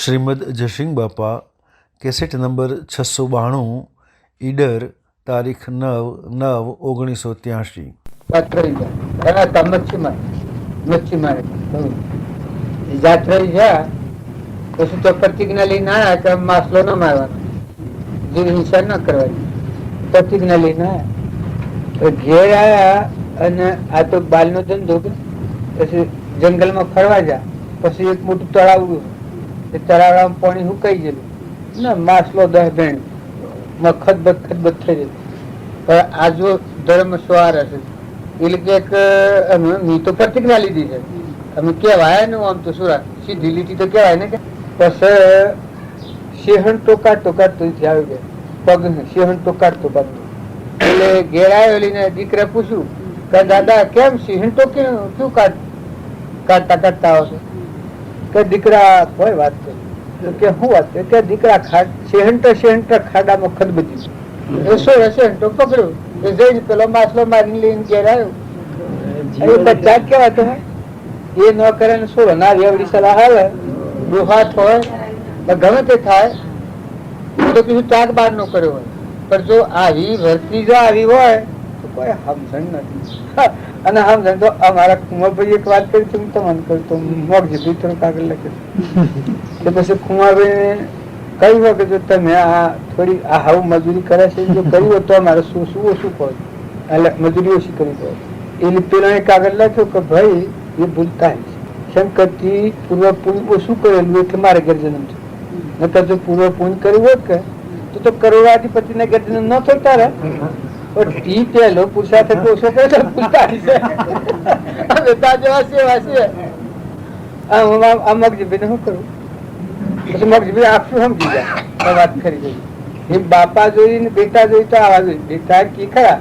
શ્રીમદ જયસિંહ બાપા cassette number 692 Idar તારીખ 9/9/1983. જાત્રા જ્યાં પછી તો પ્રતિજ્ઞા લઈને આવ્યા કે માસલો ન મારવાનો, જીવ હિંસા ન કરવાની. પ્રતિજ્ઞા લઈને આવ્યા, ઘેર આવ્યા અને આ તો બાલ નો ધંધો. પછી જંગલમાં ફરવા જા, પછી એક મોટું તળાવ, એ તળાવ પાણી સુકાઈ ગયેલું ને માસલો 10 ભેણ ખતબત થઈ ગયું. પણ આ જો ધર્મ સ્વાર હશે એટલે કે મેં તો પ્રતિજ્ઞા લીધી છે, અમે કેવાય ને આમ તો સુરા સીધી લીટી તો કેવાય ને. કે પછી સિંહણ ટોકા આવી ગયા, પગ સિંહણ ટોકા એટલે ઘેર આવેલી દીકરા પૂછ્યું કે દાદા કેમ સિંહણ ટોકે શું કાઢતા આવો છો? કે દીકરા કોઈ વાત કરી કે શું વાત કે દીકરા સિંહણ ખાડામાં ખદબદી સિંહણટો પકડ્યું, એ જઈને પેલો માછલો મારીને લઈને ઘેર આવ્યો. બચ્ચા કેવાતો હોય એ ન કરે ને શું ના રેવડી સલાહ આવે, દુહાત હોય ગમે તે થાય તો કીધું ત્યાગ બાર નો કર્યો હોય. પણ જો આવી વર્તી જો આવી હોય તો કોઈ સમજણ નથી. અને સમજણ તો અમારા કુમારભાઈ એક વાત કરી હતી, હું તમને કહું તો મોગજી થોડું કાગળ લખે કે પછી કુમારભાઈ કહ્યું હોય કે જો તમે આ થોડી આ હાવ મજૂરી કરે છે જો કર્યું હોય તો અમારે શું ઓછું કહો, એટલે મજૂરી ઓછી કરવી પડે. એટલે પેલા કાગળ લખ્યું કે ભાઈ એ ભૂલતા છે, શંકરથી પૂર્વ પુણ્ય ઓછું કરેલું એટલે મારે ઘેર જન્મ છે. નકર જો પૂર્વ પુણ્ય કર્યું હોત કે તો કરોડાધિપતિ ના ઘેર જન્મ ન થતા રહે. પણ પેલો પુરુષાર્થ ઓછો કરે ભૂલતા છે. મગજીભાઈ શું કરું? પછી મગજીભાઈ આપશું સમજી જાય વાત કરી ગઈ. એ બાપા જોઈ ને બેટા જોઈ તો આવા જોઈ, બેટા કી ખરા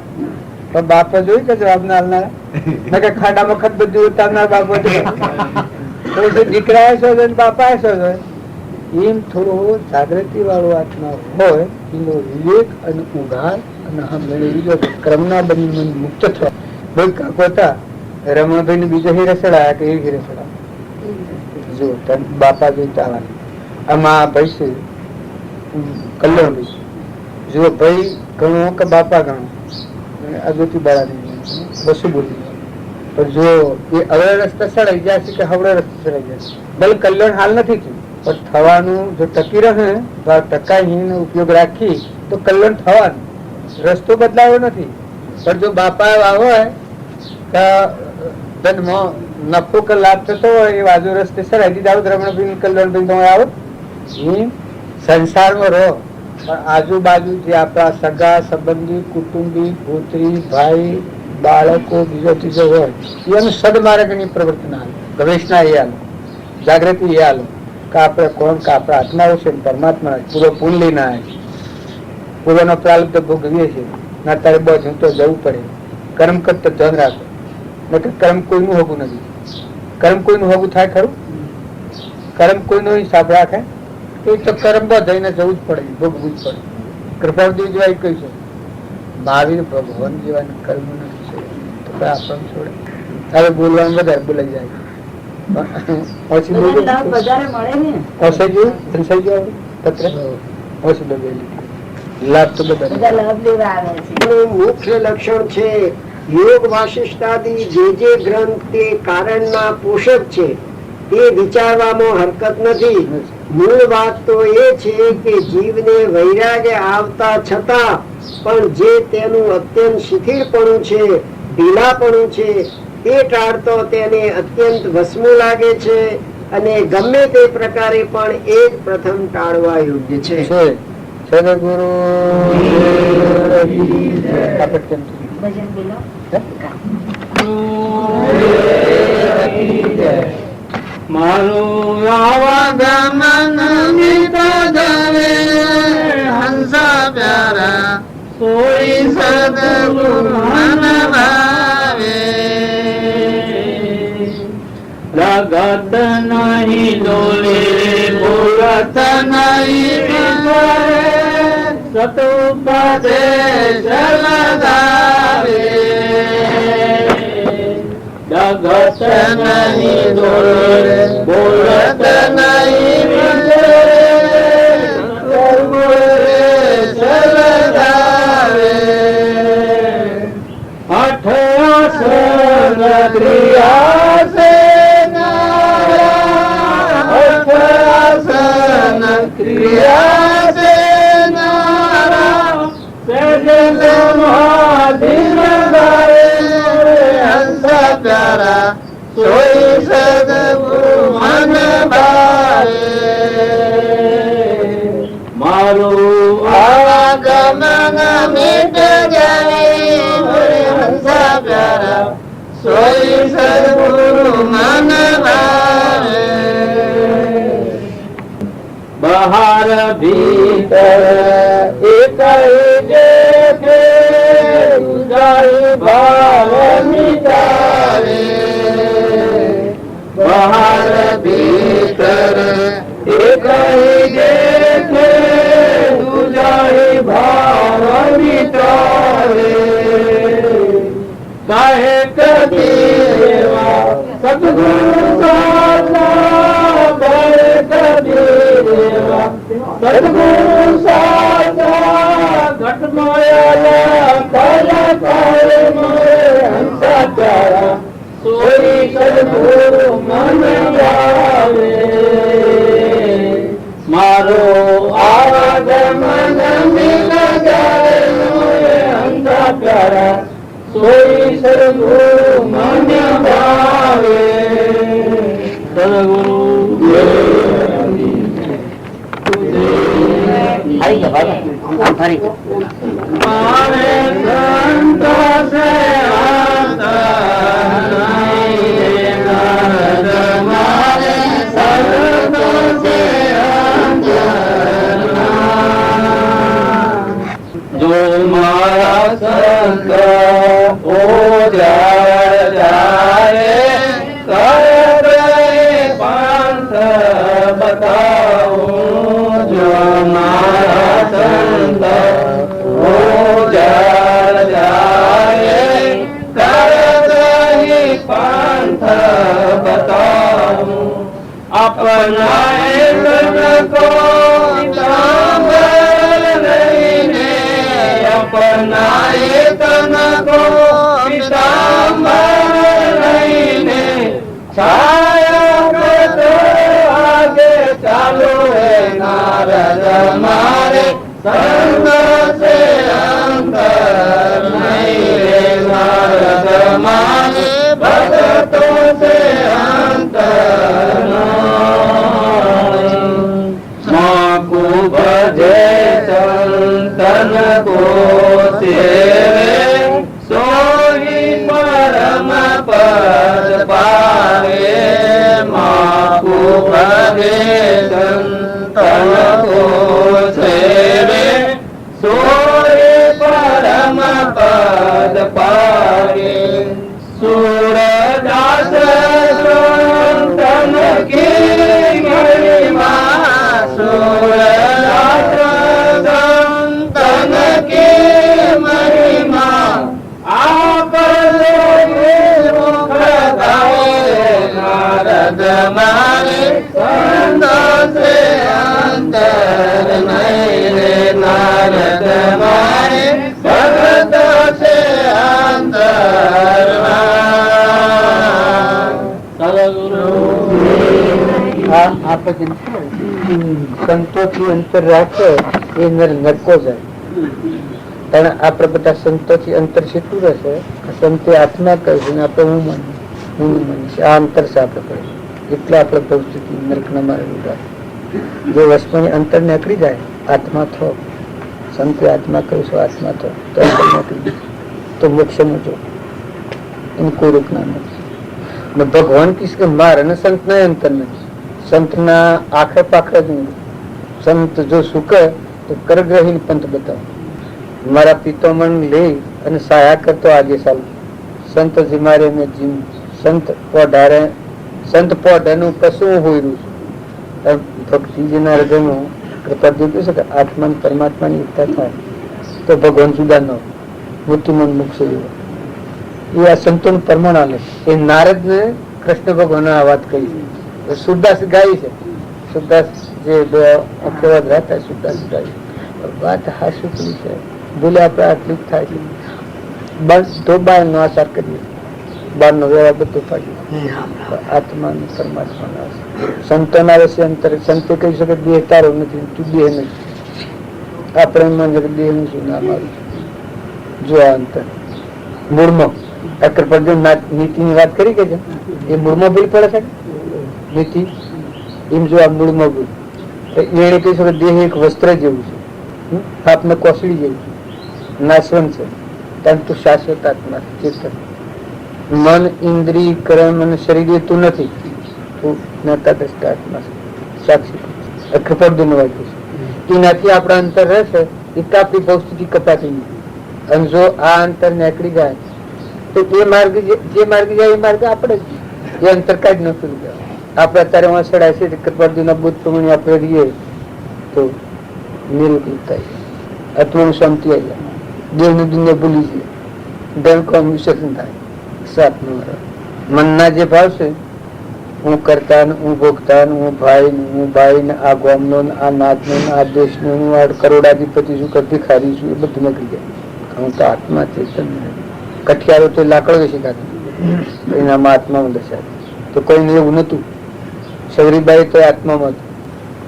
પણ બાપા જોઈ કે જવાબ ના આવનારા ખાડામાં ખત બધું ઉતારનાર બાપા દીકરા શોધે બાપા શોધે. એમ થોડો જાગૃતિ વાળો આત્મા હોય એનો વિવેક અને ઉઘાર અને ક્રમના બની મુક્ત થવા. બહુ કાકો હતા રમણભાઈ ને બીજો હીરસડા કે એ હીરસડા જો બાપા જોઈતા આવવાની. આમાં ભાઈ છે કલ્યાણભાઈ જો ભાઈ ગણો કે બાપા ગણો આગળથી બાળા નહીં બસું બોલી. પણ જો એ અવળે રસ્તા સડાઈ જાય છે કે હવળે રસ્તે સડાઈ જાય છે. ભલે કલ્યાણ હાલ નથી થયું પણ થવાનું જો ટકી રહે તો ટકાહીન ઉપયોગ રાખી તો કલ્યાણ થવાનું. રસ્તો બદલાયો નથી. પણ જો બાપા એવા હોય નફો કે લાભ થતો હોય એ બાજુ રસ્તે સડાઈ દીધા રમણભાઈ કલ્યાણભાઈ તમે આવો સંસારમાં રહો પણ આજુબાજુ જે આપણા સગા સંબંધી કુટુંબી પુત્રી ભાઈ બાળકો બીજો ત્રીજો હોય એનું સદમાર્ગની પ્રવૃત્તિ ના ગવેષણા એ આલો, જાગૃતિ એ આલો કે આપણે કોણ કે આપણા આત્માઓ છે પરમાત્મા પૂરો પૂન લઈને આવે છે. પૂર્વનો પ્રારબ્ધ ભોગવીએ છીએ ના તારે બધું તો જવું પડે. કર્મ કરતા ધ્યાન રાખો નકર કર્મ કોઈનું હોગું નથી. કર્મ કોઈનું હોગું થાય ખરું? કર્મ કોઈનો હિસાબ રાખે એ તો કર્મ બધાઈને જવું જ પડે, ભોગવું જ પડે. કૃપાદેવ જેવા કહ્યું છે મહાવીર ભગવાન જેવા કર્મ નથી તો આપણને છોડે. હવે બોલવાનું વધારે બોલાઈ જાય ઓછી લાભ તો બધા મુખ્ય લક્ષણ છે. યોગ વાસિષ્ઠાદી જે ગ્રંથ તે કારણના પોષક છે તે વિચારવામાં હરકત નથી. મૂળ વાત તો એ છે કે જીવને વૈરાગ્ય આવતા છતાં પણ જે તેનું અત્યંત શિથિલપણું છે, ઢીલાપણું છે તે ટાળતો તેને અત્યંત વસમું લાગે છે અને ગમે તે પ્રકારે પણ એ જ પ્રથમ ટાળવા યોગ્ય છે. સદગુરુ મારું આવાગમન હંસા પ્યારા કોઈ સદગુરુ મન ભાવે. જગત નહીં ડોલે બોલત નહીં સતુપદેશ લગાવે. જગત નહીં ડોલે બોલત નહીં ક્રિયા સે નારા સજન મહાધીન ગારે હંસા પ્યારા સોઈ સદગુરુ મન ભાવે મારું આગમન મિટ જાય હંસા પ્યારા સોઈ સદગુરુ મન ભાવે બહાર ભીતર એક દેખે જાય ભાવ મિટાવે બહાર ભીતર એક દેખે જાય ભાવ મિટાવે કાહે કબીરવા સદગુરુ સાધના કાહે કબીરવા સદગુરુ સાધના ઘટમાયા કાયા કાય મોરે હંસા પ્યારા સોઈ સદગુરુ મન આવે મારો આગમન મિલ જાય મોરે હંસા પ્યારા સોઈ સદગુરુ મન ભાવે સદગુરુ મારે સંત સે મારે સંત સે જો મારા સંત ઓ જાય કરે પાંથ બતાવું જો મારા સંત ઓ જાય કરે પાંથ બતાવું અપનાય તनको अपनाए तनको पीतांबर लईने छाया करते आगे चालो है नारद मारे संग से अंतर नहीं रे नारद मारे भक्तों से अंतर माँ को भजे संतन को सेवे सोई परम पद पावे माँ को भजे संतन को सेवे सोई परम पद पावे सूरदास संतन की महिमा सूरदास संतन की महिमा आप मुख गाए नारद मारे संत से अंतर नहीं रे नारद मारे भगत से अंतर આ પછી સંતોથી અંતર રાખે એ નરકો જાય પણ આપડે બધા સંતોથી અંતર શીખવું રહેશે સંતે આત્મા કહે છે આપણે હું માનીશ આ અંતર છે આપડે એટલે આપણે ભવિષ્ય નરક ના મારે જો વસ્તુની અંતર નીકળી જાય આત્મા થો સંતે આત્મા કહું છું આત્મા થો તો અંતર નીકળી તો મોક્ષ નું જો એનું કોઈ રૂપ ના નથી ભગવાન કિસ કે માર અને સંત ના અંતર નથી સંત ના આખે પાખે જ સંત જો સુકે તો કરગ્રહી પંથ બતાવો મારા પિતામણ લઈ અને સહાય કરતો આજે ચાલુ સંત જી મારે મેં જીવ સંત પોઢારે સંત પોઢાનું કશું હોયરું છું ભક્તિજીના હૃદયમાં કૃપા દીધું છે કે આત્મા પરમાત્માની એકતા થાય તો ભગવાન જુદા ન મૃત્યુમન મુક્ષ એ આ સંતોનું પ્રમાણ આલે એ નારદ ને કૃષ્ણ ભગવાન આ વાત કહી છે સુરદાસ ગાય છે સુરદાસ જે અક્ષરવાદ રહેતા સુરદાસ ગાય વાત હાસ્યપુરી છે બોલે આપણે આટલી જ થાય છે બસ તો બાર નો આચાર કરીએ બહારનો વ્યવહાર બધું પાડ્યું. આત્મા અને પરમાત્મા સંતોના રસે અંતર. સંતો કહી શકે દેહ તારો નથી, તું દેહ નથી. આપણે માનીએ કે દેહ નું શું નામ આવ્યું. જો આ અંતર મૂળમાં નીતિની વાત કરી કે છે એ મૂળમાં ભૂલ પડે છે. નીતિ એમ જો આ મૂળમાં ભૂલ એને કહી શકે દેહ એક વસ્ત્ર જેવું છે, આપને કોસડી જેવું છે, નાશવંત છે, પરંતુ શાશ્વત આત્મા ચેતન. મન, ઇન્દ્રિય, કર્મ અને શરીર એ તું નથી. તું જ્ઞાતા દ્રષ્ટા આત્મા છે, સાક્ષી અખપડ વાક્ય છે. એનાથી આપણા અંતર રહેશે એ આપણી ભૌતિક કપાતી નહીં. અને જો આ અંતર નીકળી જાય તો એ માર્ગ જે માર્ગ જાય એ માર્ગ આપણે એ અંતર કાઢી નાખ્યું. આપણે અત્યારે વાંસડા છે કૃપાળજીના બુદ્ધ પ્રમાણે આપણે રહીએ તો નિરૂપી થાય, આત્માનું શાંતિ આવી જાય, દેવની દુનિયા ભૂલી જાય, ધન કોમ વિસર્જન થાય. મનના જે ભાવ છે હું કરતા ને હું ભોગતા ને હું ભાઈ ને આ ગામનો ને આ નાથનો ને આ દેશનો હું આ કરોડાધિપતિ છું કે ભિખારી છું એ બધું નીકળી જાય. હું તો આત્મા ચેતન. કઠિયારો તો લાકડો શીખાતું એનામાં આત્મામાં દર્શાવે. તો કોઈને એવું નતું. સૌરીબાઈ તો આત્મામાં હતું.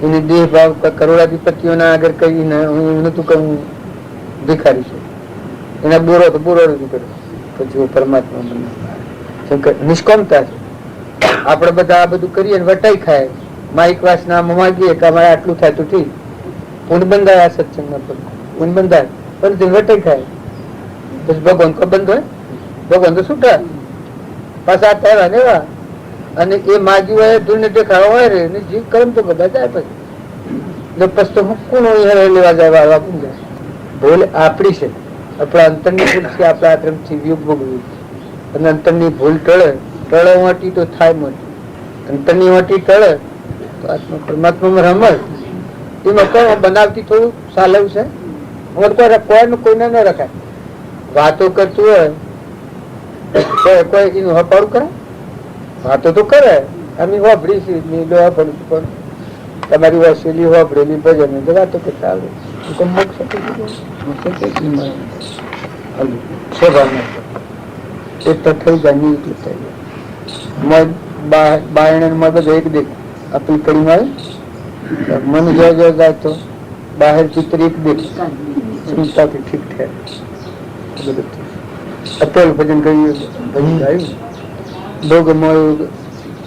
એની દેહ ભાવ કરોડાધિપતિઓના આગળ કહીને હું એવું નતું કે હું ભિખારી છું. એના બોરો તો બોરો રજૂ કર્યો. પછી હું પરમાત્મા બન્યો. નિષ્કામતા છે. આપણે બધા આ બધું કરીએ વટાઈ ખાય, માઇક વાસના માગીએ કે અમારે આટલું થાય તો ઠીક. ઊંડ બંધાય આ સત્સંગમાં પણ ઊંડ બંધાય પણ વટાઈ ખાય. પછી ભગવાન કો બંધ હોય, ભગવાન તો છૂટા પાછા આવ્યા ને એવા. અને એ માગ્યું હોય ધૂળને દેખાડવા હોય રે ને જીવ કર્મ તો બધા જાય. પછી પછી તો હું કોણ લેવા જાય ભૂલ આપડી છે, આપણા અંતરની ભૂલ છે. આપણા આત્મથી વિયોગ ભોગવ્યું અને અંતરની ભૂલ ટળે મોટી તો થાય મોટી. અંતરની મોટી ટળે તો આત્મા પરમાત્મામાં રમત. એમાં કોઈ બનાવતી થોડું સાલવ છે. કોઈને ન રખાય. વાતો કરતું હોય કોઈ એનું હપાડું કરે. વાતો તો કરે અમે હોભળી છે પણ તમારી વસેલી હોભળેલી ભજન વાતો કરતા આવડે. બાયણ એક દેખ આપણી કડીમાં મન જો જાય તો બહાર ચિત્ર એક દેખ ક્ષમતાથી ઠીક થાય. અટલ ભજન કહ્યું ભોગમય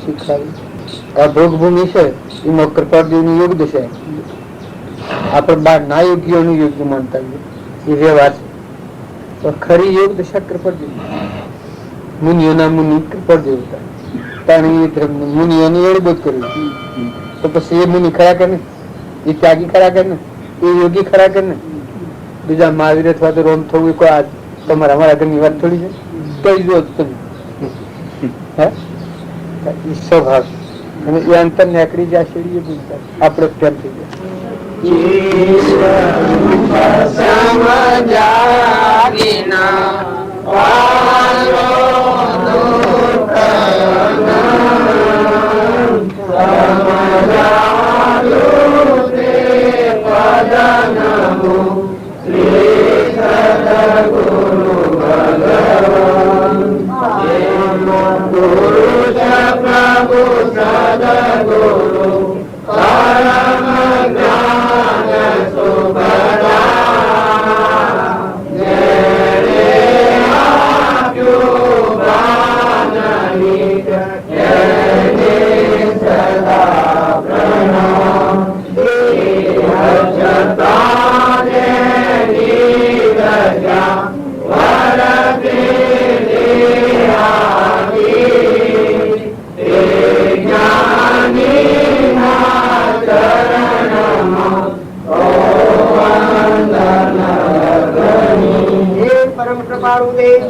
શીખાયું. આ ભોગભૂમિ છે એમાં કૃપાળદેવની યોગ દશા. આપણે બાર ના યોગીઓનું યોગ્ય માનતા એ વ્યવહાર છે. ખરી યોગ દશા કૃપાળદેવ. મુનિઓના મુનિ કૃપાળદેવ હતા. મુનિઓને એડબોધ કર્યું તો પછી એ મુનિ ખરા કરે ને, એ ત્યાગી ખરા કરે ને, એ યોગી ખરા કરે ને. બીજા મહાવીર અથવા તો રોમ થવું કોઈ તમારા અમારા ઘરની વાત થોડી છે કઈ જો તમે સ્વભાવ અને એ અંતર નીકળી જાય છે. આપણે કેમ થઈ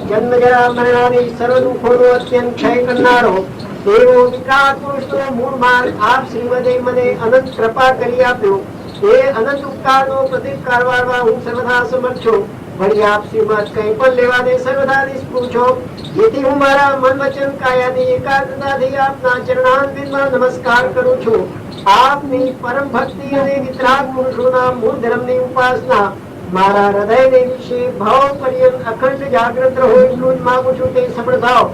જન્મ જરા મરણાદી સર્વ દુઃખોનો અત્યંત ક્ષય કરનારો એવો વિકરાળ પુરુષનો મૂળ માર્ગ આપ શ્રીમદે મને અનંત કૃપા કરી આપ્યો. એ અનંત ઉપકારનો પ્રતિકાર વાળવા હું સર્વદા સમર્થ છું. વળી આપ શ્રીમદ કંઈ પણ લેવા દે સર્વદા નિષ્ફળ છો. જેથી હું મારા મન વચન કાયાની એકાગ્રતાથી આપના ચરણારવિંદમાં નમસ્કાર કરું છું. આપની પરમ ભક્તિ અને વિતરાગ પુરુષોના મૂળ ધર્મની ઉપાસના મારા હૃદય ને વિશે ભાવ પર્યંત અખંડ જાગ્રત રહો એટલું જ માંગુ છું તે સફળ થાવ.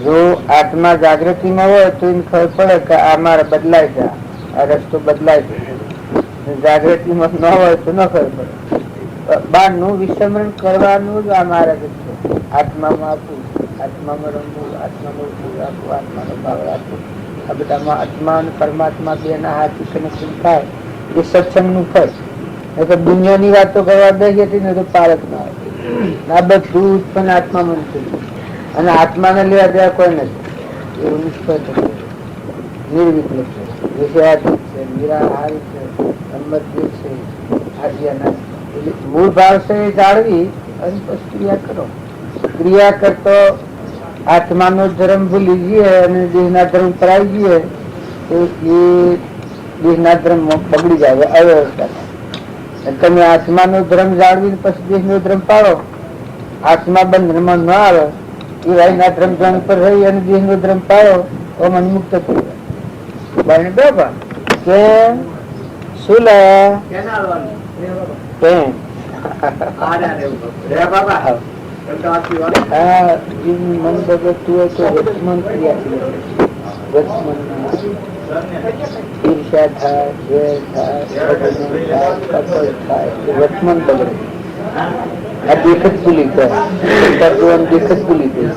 જો આત્મા જાગૃતિ માં હોય તો એને ખબર પડે કે આ મારે બદલાય છે, આ રસ્તો બદલાય છે. જાગૃતિ માં ન હોય તો ન ખબર પડે. બાર નું વિસ્મરણ કરવાનું જ આ મારા છે. આત્મામાં આપવું, આત્મામાં રમવું, આત્મામાં રાખવું, આત્માનો ભાવ રાખવું. આ બધામાં આત્મા અને પરમાત્મા બે ના હાથી કનેક્શન થાય એ સત્સંગ નું ફળ. દુનિયાની વાતો કરવા દઈએ ને તો પારક ના આવે. આ બધું ઉત્પન્ન આત્મામાં નથી અને આત્માને લેવા દેવા કોઈ નથી. એવું નિષ્ફળ છે, નિર્વિકલ્પ છે, વિષયાતીત છે, નિરાહારી છે, સંબંધિત છે, આદ્યના. મૂળ ભાવ છે એ જાળવી અને પછી ક્રિયા કરો. ક્રિયા કરતો આત્માનો ધર્મ ભૂલી જઈએ અને દેહના ધર્મ પર આવી જઈએ તો એ દેહના ધર્મ બગડી જાય અવ્યવસ્થા. તમે આત્માનો ધર્મ જાળવીને પછી દેહનો ધર્મ પાડો, આત્મા બંધનમાં ન આવે એ વાયના ધર્મ ધ્યાન પર રહી અને દેહનો ધર્મ પાડો તો મન મુક્ત થઈ જાય. બાબા કે શું લાયા મન બગડતું હોય તો વર્તમાન ક્રિયા ઈર્ષા થાય, વેર થાય, વર્તમાન બગડે. આ દેખ જ ભૂલી જાય, દેખ જ ભૂલી જાય.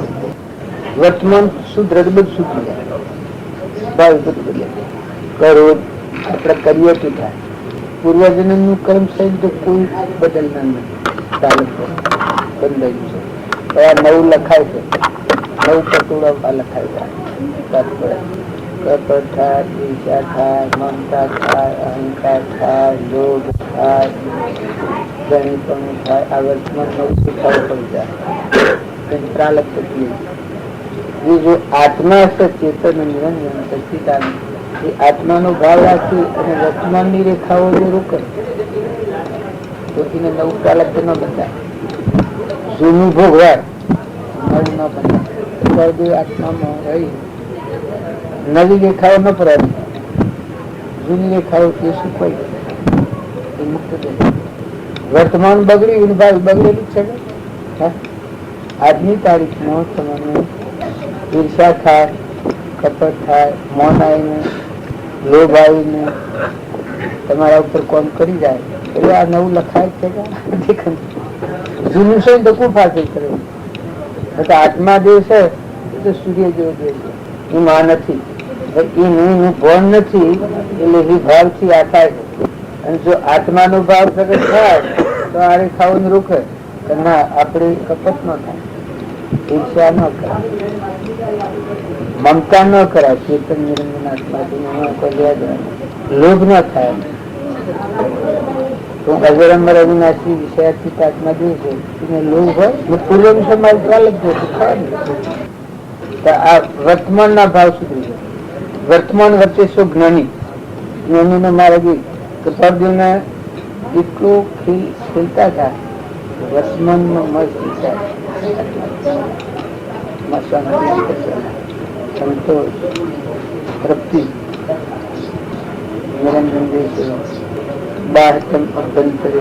વર્તમાન સુધરે તો બધું સુધરી જાય. ભાવ બધું બદલાય. કરો આપણે કરીએ તો થાય. પૂર્વજન્મ નું કર્મ છે તો કોઈ બદલના નથી. ચાલે બંધાયું છે. નવું લખાય છે, નવું પટોળા લખાય છે. કપટ થાય, ઈર્ષા થાય, મમતા થાય, અહંકાર થાય, લોભ થાય, ગણીપણું થાય. આ વર્તમાન નવું શીખવું પડી જાય. પ્રાલબ્ધ થતી. જો આત્મા છે ચેતન નિરંજન સચિદાનંદ, એ આત્માનો ભાવ રાખી અને વર્તમાનની રેખાઓ જો રોકે તો એને નવું પ્રાલબ્ધ ન બંધાય. જૂનું ભોગવાય નવું ન બંધાય. આત્મામાં રહી નવી રેખાઓ ન પડાવી, જૂની રેખાઓ એ સુકાઈ એ મુક્ત થઈ. વર્તમાન બગડ્યું ભાઈ બગડેલું છે. આજની તારીખમાં તમને ઈર્ષા થાય, કપટ થાય, મૌન આવીને, લોભ આવીને તમારા ઉપર કોમ કરી જાય એટલે આ નવું લખાય છે કે જૂનું છે તો ખૂબ ફાંસી કરે. આત્મા જે છે તો સૂર્ય જેવો જે છે એ માં નથી, એનું ભણ નથી એટલે એ ભાવ થી આ થાય છે. અને જો આત્માનો ભાવ પ્રગટ થાય તો આ રેખાઓને રોકે કે ના આપણે કપટ ન થાય, ઈર્ષા ન કરાય, મમતા ન કરાય, ચેતન નિરંજન આત્મા લોભ ન થાય. તો અજર અમર અવિનાશી વિષયાતીત આત્મા જે છે એને લોભ હોય પૂર્વ વિષય મારી પ્રાલબ્ધ હોય. આ વર્તમાન ના ભાવ સુધરી જાય. વર્તમાન વચ્ચે શું જ્ઞાની જ્ઞાની નો મારે કપાળદેવને એટલું ખીલતા હતા. વર્તમાન નો મસ્ત સંતોષ, તૃપ્તિ, નિરંજન બાહ્યતમ અભ્યંતરે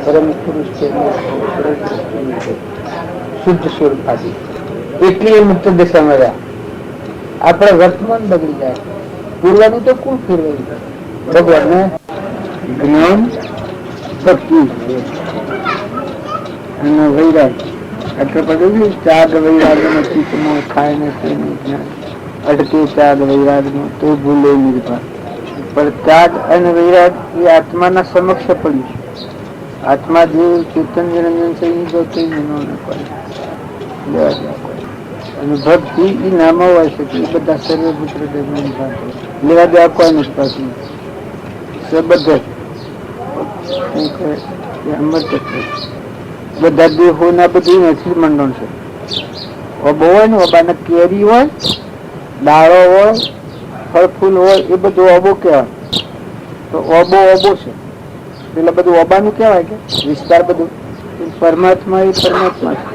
પરમ પુરુષ છે શુદ્ધ સ્વરૂપાથી એટલી મુક્ત દશામાં રહ્યા. આપણે વર્તમાન બગડી જાય. પૂર્વનું તો કોણ ફેરવાયું? ભગવાન જ્ઞાન, ભક્તિ અને વૈરાગ. એટલે બધું ત્યાગ વૈરાગ ચિત્તમાં ખાય નથી જ્ઞાન અટકે ત્યાગ વૈરાગ નો તો ભૂલે નિર્ભર. પણ ત્યાગ અને વૈરાગ એ આત્માના સમક્ષ પડ્યું છે. આત્મા જે ચેતન નિરંજન છે અને ભક્તિ એ નામો હોય છે એ બધા સર્વપુત્ર લેવા દેવા કોઈ નથી પાછું. બધા દેહો ના બધું નથી મંડળ છે. ઓબો હોય ને ઓબાના કેરી હોય, દાળો હોય, ફળ ફૂલ હોય એ બધું ઓબો કહેવાય. તો ઓબો ઓબો છે એટલે બધું ઓબાનું કહેવાય કે વિસ્તાર બધું. પરમાત્મા એ પરમાત્મા છે.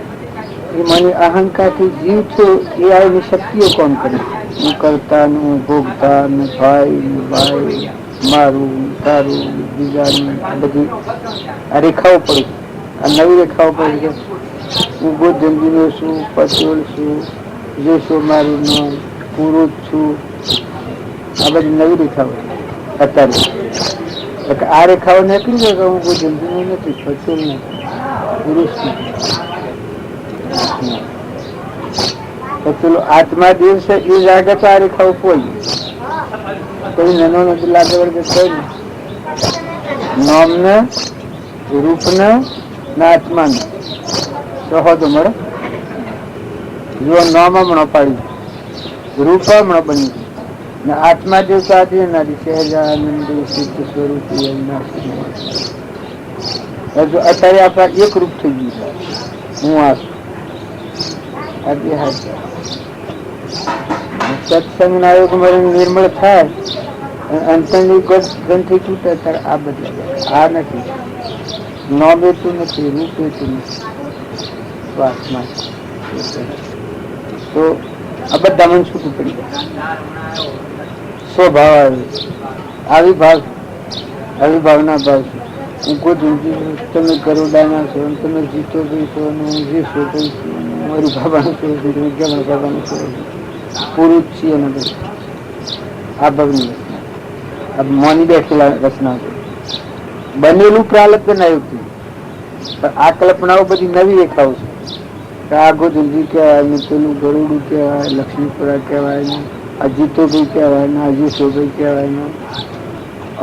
એ મને અહંકારથી જીવ છું એ આ એની શક્તિઓ કોણ કરે? હું કરતા ને હું ભોગતા ને ભાઈ ને ભાઈ મારું તારું બીજાનું આ બધી આ રેખાઓ પડી, આ નવી રેખાઓ પડી છે. હું ગોધંજીનો છું, પટેલ છું, જેસો મારું નામ, પુરુષ છું, આ બધી નવી રેખાઓ અત્યારે. આ રેખાઓ નીકળી જાય કે હું ગોધંજીનો નથી, પટેલ નથી, પુરુષ નથી. પેલો આત્મા દેવ છે એ લાગે તો આ રેખાઓ પોઈ કોઈ નાનો નથી લાગે વળગે કઈ નામ ને રૂપ ને આત્મા ને સહો મળે. જો નામ હમણાં પાડી, રૂપ હમણાં બની ને આત્મા દેવ તો આજે નારી સહેજાનંદ સિદ્ધ સ્વરૂપ અત્યારે આપણા એક રૂપ થઈ ગયું. હું આ સત્સંગ ના યોગ નિર્મળ થાય, અંતરની ગ્રંથિ તૂટે ત્યારે આ બદલાય. આ નથી, નામ એતું નથી, રૂપ એતું નથી, શ્વાસમાં તો આ બધા મન છૂટું પડી જાય. સ્વભાવ આવે, આવિભાવના ભાવ છે. હું કોઈ તમે ગરુડાના છો, તમે જીતો ભાઈ છો, હું જીશો ભાઈ છું, મારું બાબાનું છું, જમણ બાબાનું છું, પુરુષ છીએ ને બધું આ ભાવની મોની બેઠેલા રચના છે. બનેલું પ્રાલબ્ધ ના યુક્તિ, પણ આ કલ્પનાઓ બધી નવી રેખાઓ છે. આ ગોધુજી કહેવાય ને, પેલું ગરુડું કહેવાય, લક્ષ્મીપુરા કહેવાય ને, આ જીતોભાઈ કહેવાય ને, આ જીશોભાઈ કહેવાય ને,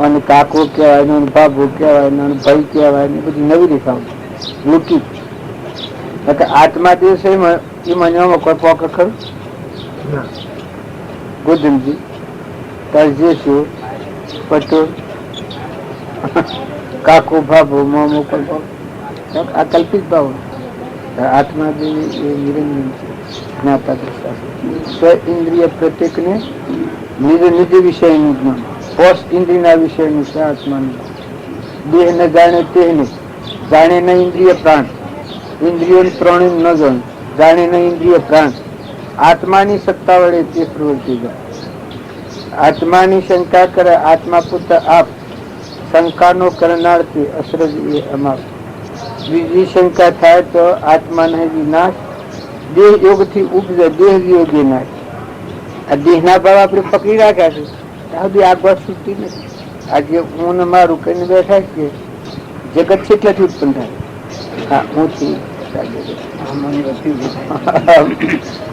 અને કાકો કહેવાય ને, બાબુ કહેવાય ને, ભાઈ કહેવાય ને, બધી નવી રેખાઓ લૂકી. આત્મા દિવસે એ મને કોઈ પોક ખરું ગોધમજી તાર જે છું પટોળ કાકો ભાભો મામો કોઈ આ કલ્પિત ભાવ. આત્મા દેવી એ નિરંજન છે, જ્ઞાતા દ્રષ્ટા છે. સ્વ ઇન્દ્રિય પ્રત્યેકને નિજ નિજ વિષયનું જ્ઞાન, પોષ ઇન્દ્રિયના વિષયનું છે આત્માનું. દેહ ને જાણે તેને જાણે ન ઇન્દ્રિય પ્રાણ, ઇન્દ્રિયો પ્રાણી ન જાણ જાણે ન ઇન્દ્રિય પ્રાણ. આત્માની સત્તા વડે તે પ્રવૃત્તિ જાય. આત્માની શંકા કરે આત્મા પુત્ર આપ, શંકાનો કરનાર તે અસરજ એ અમાર. બીજી શંકા થાય તો આત્મા નહીં વિનાશ, દેહ યોગથી ઉપજે દેહ યોગી નાશ. આ દેહના ભાવ આપણે પકડી રાખ્યા છે, આ બધી આગળ છૂટતી નથી. આજે હું ને મારું કહીને બેઠા છીએ, જગત કેટલાથી ઉત્પન્ન થાય? હા, હું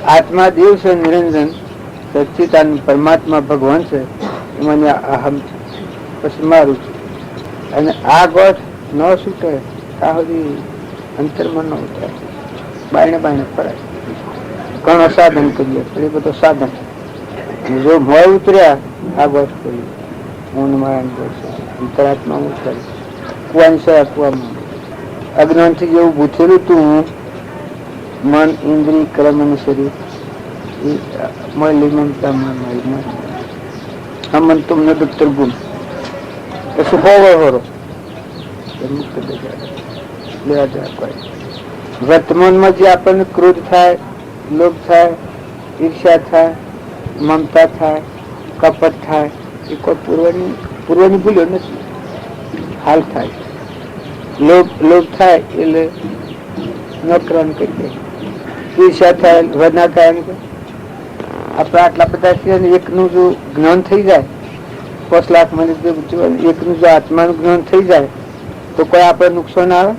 આત્મા દેવ છે, નિરંજન સચ્ચિદાનંદ પરમાત્મા ભગવાન છે. મને અહમ પછી મારું છે. અને આ ગોઠ ન છૂટે ત્યાં સુધી અંતરમાં ન ઉતરાય, બાયણે બાયણે ફરાય. ઘણો સાધન કરીએ, એ બધો સાધન. જો મોય ઉતર્યા આ ગોઠ કરી હું મારા ગોઠ અંતરાત્મા ઉતરી કુવાની સયા કુવામાં અજ્ઞાનથી જેવું ભૂથેલું તું મન ઇન્દ્રિય કર્મ અને શરીર મળેલી મમતા મારી મન તમને દત્તર ગુણ કશું હોરો મુક્ત વર્તમાનમાં જે આપણને ક્રોધ થાય, લોભ થાય, ઈર્ષ્યા થાય, મમતા થાય, કપટ થાય, એ કોઈ પૂર્વની ભૂલ્યો નથી, હાલ થાય. લોભ થાય એટલે નોકરાન કરી દે, ઈર્ષ્યા થાય વધના થાય. આપણે આટલા બધા છે એકનું જો જ્ઞાન થઈ જાય, 5 લાખ મને એકનું જો આત્માનું જ્ઞાન થઈ જાય તો કોઈ આપણે નુકસાન આવે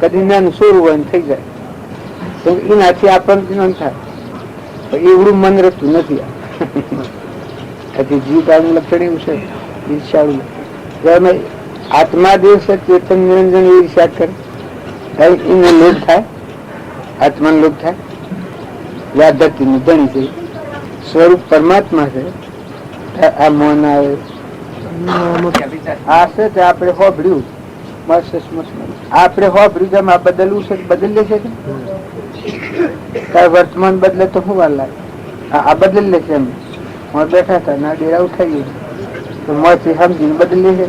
કદી ના સોરું થઈ જાય. તો એનાથી આપણને જ્ઞાન થાય, એવડું મન રહેતું નથી. જીવતાનું લક્ષણ એવું છે ઈર્ષાળું. આત્મા દેવ છે ચેતન નિરંજન ઈર્ષા કરે, એને લોભ થાય, આત્માનો લોભ થાય. યાદતીનું ધણી છે, સ્વરૂપ પરમાત્મા છે. આ મન આવે આ છે તે આપણે હોભળ્યું આપણે હોભળ્યું તેમ આ બદલવું છે, બદલી લેશે વર્તમાન બદલે તો શું વાર લાગે? આ બદલી લેશે. એમ બેઠા હતા ના ડેરા ઉઠાઈ ગયું તો મોથી સમજીને બદલી લેશે.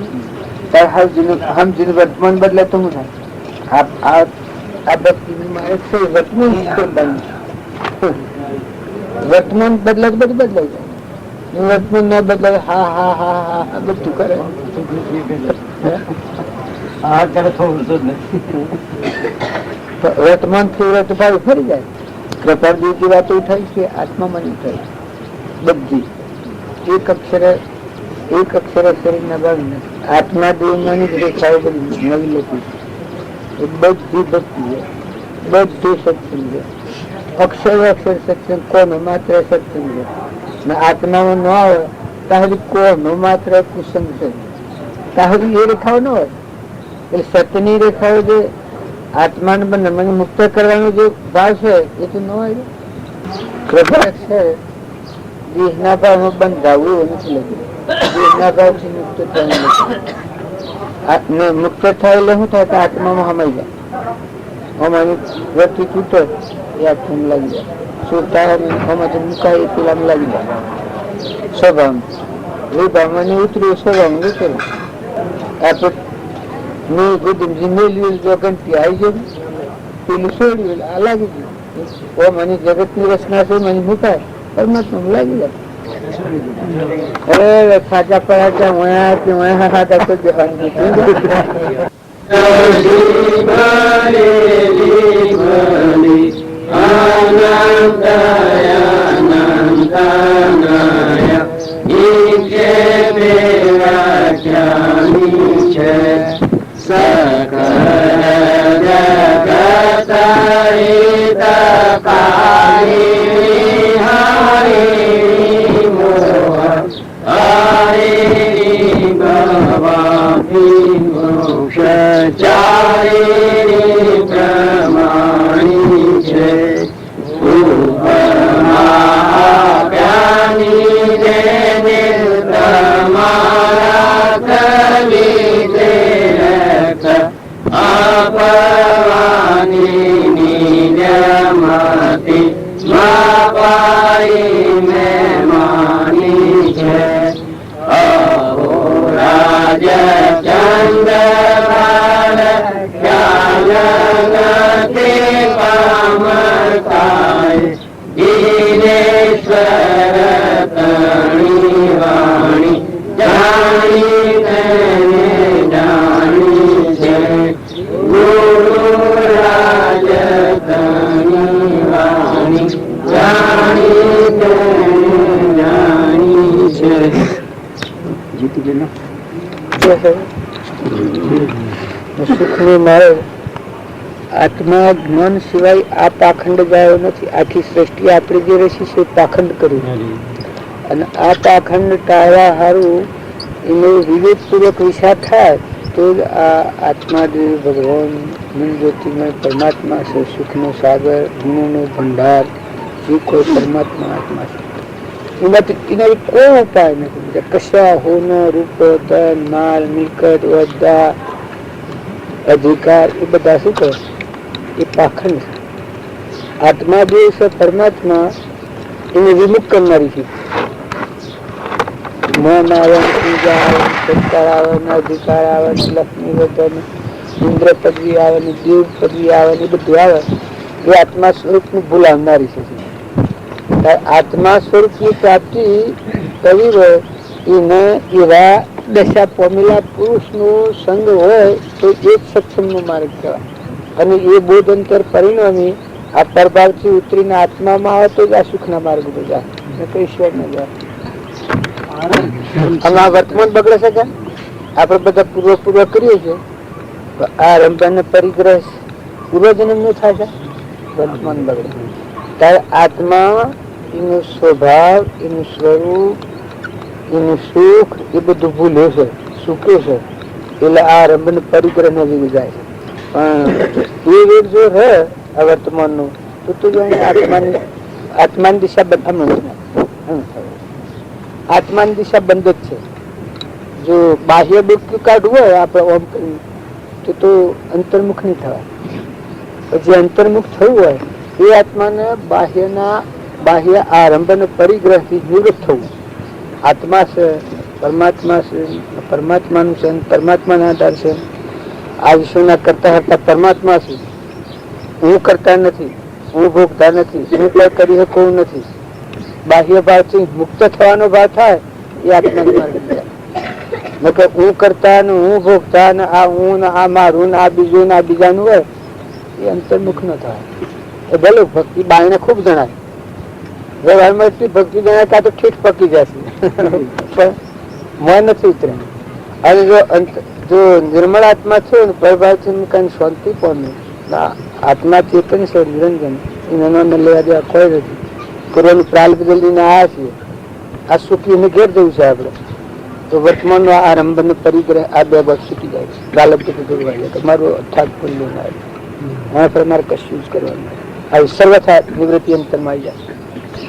સમજીને વર્તમાન બદલે તો શું થાય? આ ભક્તિની મારે છે વર્તમાન વર્તમાન બદલાય બધું બદલાઈ જાય. વર્તમાન ના બદલાય હા હા હા હા બધું કરે. વર્તમાન થી વ્રત ભાવ ફરી જાય. કૃપાળજી વાતો થાય છે, આત્મામાં થાય બધી એક અક્ષરે શરીર ના ભાગ નથી. આત્મા દેવની જ રેખાઓ બધી નવી લખી એ બધી ભક્તિ છે, બધું સત્સંગ છે. અક્ષર અક્ષર સત્સંગ કોનો માત્ર સત્સંગ છે. આત્મામાં ન આવે તાહરી કોનો માત્ર કુસંગ છે. તાહરી એ રેખાઓ ન હોય એટલે સત્યની રેખાઓ જે આત્માને બંને મને મુક્ત કરવાનો જે ભાવ છે એ તો ન હોય. કૃપા છે દેહના ભાવમાં બંધાવવું નથી લખ્યું. દેહના ભાવથી મુક્ત થવાનું મુક્ત થાય એટલે શું થાય કે આત્મામાં હમાઈ જાય. અમારી વ્યક્તિ તૂટે એ આત્મામાં લાગી જાય. સુરતા આમાંથી મુકાય એ પેલામાં લાગી જાય. સ્વભાવ એ ભાવમાં ઉતર્યું સ્વભાવ ઉતર્યું આપણે મેં ગોદમજી મેળવ્યું જો ગણતી આવી જાય પેલું છોડ્યું આ લાગી ગયું. મને જગત ની રચના છે મને મુકાય પરમાત્મા લાગી જાય. અરે ખાજા પડાતા ખાતા કોઈ જવાનું સુખની મારે આત્મા જ્ઞાન સિવાય આ પાખંડ ગાયો નથી. આખી સૃષ્ટિ આપણે જે રસી છે પાખંડ કર્યું અને આ પાખંડ ટાળવા સારું એનો વિવેકપૂર્વક વિચાર થાય તો જ આ આત્માદેવ ભગવાન જ્યોતિમય પરમાત્મા છે. સુખનો સાગર, ગુણોનો ભંડાર જે કોઈ પરમાત્મા આત્મા છે એમાંથી એના કોઈ ઉપાય નથી. કશા હોન રૂપ ધન માલ મિલકત હોદ્દા અધિકાર એ બધા શું કહે એ પાખંડ છે. આત્મા જે છે પરમાત્મા એને વિમુખ કરનારી છે. મન આવે, પૂજા આવે, સત્કાર આવે, અધિકાર આવે, લક્ષ્મી વધન ઇન્દ્ર પદવી આવે ને દેવ પદવી આવે ને બધું આવે એ આત્મા સ્વરૂપ નું ભૂલાવનારી છે. આત્મા સ્વરૂપ ની પ્રાપ્તિ કરવી હોય એને એવા દશા પામેલા પુરુષ નો સંગ હોય તો એ જ સત્સંગ નો માર્ગ કહેવાય. અને એ બોધ અંતર પરિણામી આ પરભાવ થી ઉતરીને આત્મામાં આવે તો જ આ સુખ ના માર્ગ પર જાય, ઈશ્વર ને જાય. આમાં વર્તમાન બગડે છે કે આપડે બધા પૂર્વ કરીએ છીએ આ રંભા પરિગ્રહ પૂર્વજન્મ નું થાય છે. વર્તમાન બગડે ત્યારે આત્મા એનો સ્વભાવ, એનું સ્વરૂપ, એનું સુખ એ બધું ભૂલે છે, સુખે છે. એટલે આ રંભ પરિગ્રહ ને જેવું જાય છે. પણ એ વેગ જો રહે આ વર્તમાન નું તો આત્માની દિશા આત્માની દિશા બંધ જ છે. જો બાહ્ય ડૂબકી કાઢવું હોય આપણે ઓમ કરી તો અંતર્મુખ નહીં થવાય. પછી અંતર્મુખ થવું હોય એ આત્માને બાહ્ય આરંભ અને પરિગ્રહ થી નિવૃત્ત થવું. આત્મા છે, પરમાત્મા છે, પરમાત્માનું છે, પરમાત્માના આધાર છે. આ વિશ્વના કરતા હતા પરમાત્મા છે. હું કરતા નથી, હું ભોગતા નથી, હું કઈ કરી શકું નથી. બાહ્ય ભાવથી મુક્ત થવાનો ભાવ થાય એ આત્માનો માર્ગ થાય. નકર હું કરતા ને હું ભોગતા ને આ હું ને આ મારું ને આ બીજું ને આ બીજાનું હોય એ અંતર્મુખ ન થાય. એ ભલે ભક્તિ બાયણે ખૂબ જણાય, વ્યવહારમાં એટલી ભક્તિ જણાય કાં તો ઠીક પકી જશે પણ મોં નથી ઉતરે. અને જો નિર્મળ આત્મા છે ને પ્રભાવથી કઈ શાંતિ પામે, આત્મા ચેતન છે નિરંજન, એનો લેવા દેવા કોઈ નથી. પૂર્વનું પ્રાલ્પ જલ્દી ના આવ્યા છીએ, આ સુખી ઘેર જવું છે આપડે તો વર્તમાન નો આ રંબન પરિગ્રહ આ બે બસ છૂટી જાય છે. પ્રાલબ્ધ તમારું અર્થાત ખુલ્લું ના આવે, પ્રમાણે કશું જ કરવાનું આવી સર્વથા નિવૃત્તિ અંતરમાં આવી જાય.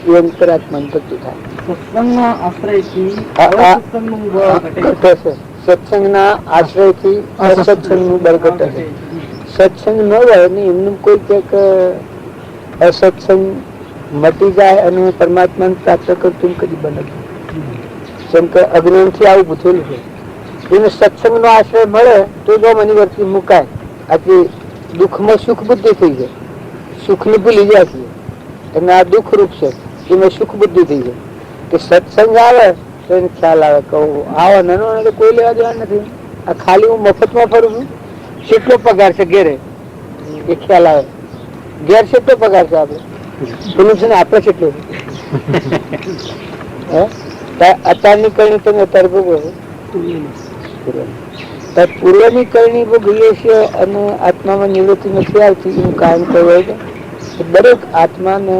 એ અંતરાત્મા અંતરતું થાય. સત્સંગના આશ્રયથી સત્સંગના આશ્રયથી અસત્સંગનું બળ ઘટે છે. સત્સંગ ન હોય ને એમનું કોઈ ક્યાંક અસત્સંગ મટી જાય અને હું પરમાત્માને પ્રાપ્ત કરતું કદી બને. શંકર અજ્ઞાનથી આવું પૂછેલું છે. એને સત્સંગનો આશ્રય મળે તો જો મનિવર્તી મુકાય. આથી દુઃખમાં સુખ બુદ્ધિ થઈ જાય, સુખને ભૂલી જાય છે અને આ દુઃખ રૂપ છે એમાં સુખ બુદ્ધિ થઈ જાય. કે સત્સંગ આવે તો એને ખ્યાલ આવે કે આવો નાનો કોઈ લેવા દેવા નથી, આ ખાલી હું મફતમાં ફરું છું, કેટલો પગાર છે ઘેરે એ ખ્યાલ આવે. ઘેર કેટલો પગાર છે આપડે પેલું છે ને આપડે કેટલું અત્યારની કરણી તમે અત્યારે ભોગવો, પૂર્વની કરણી ભોગવીએ છીએ અને આત્મામાં નિવૃત્તિ નથી આવતી. એનું કારણ કયું હોય કે દરેક આત્માને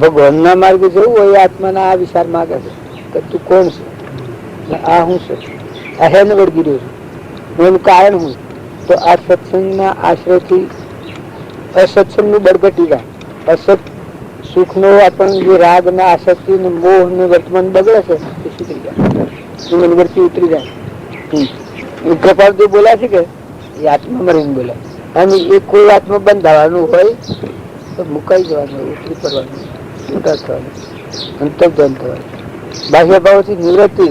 ભગવાનના માર્ગે જવું હોય આત્માના આ વિચાર માગે છે કે તું કોણ છે, આ હું છે, આ હેને વળગી રહ્યો છું, એનું કારણ હું. તો આ સત્સંગના આશ્રયથી અસત્સંગનું બળ ઘટી જાય. અસત સુખનો આપણને જે રાગ ને આસક્તિ ને મોહ ને વર્તમાન બગડે છે એ સુધરી જાય, નિવૃત્તિ ઉતરી જાય. કૃપાળદેવ બોલ્યા છે કે એ આત્મા મરીને બોલ્યા. અને એ કોઈ આત્મા બંધાવાનું હોય તો મુકાઈ જવાનું, ઉતરી પડવાનું, મોટા થવાનું, અંતર્ધ્યાન થવાનું. બાહ્ય ભાવથી નિવૃત્તિ.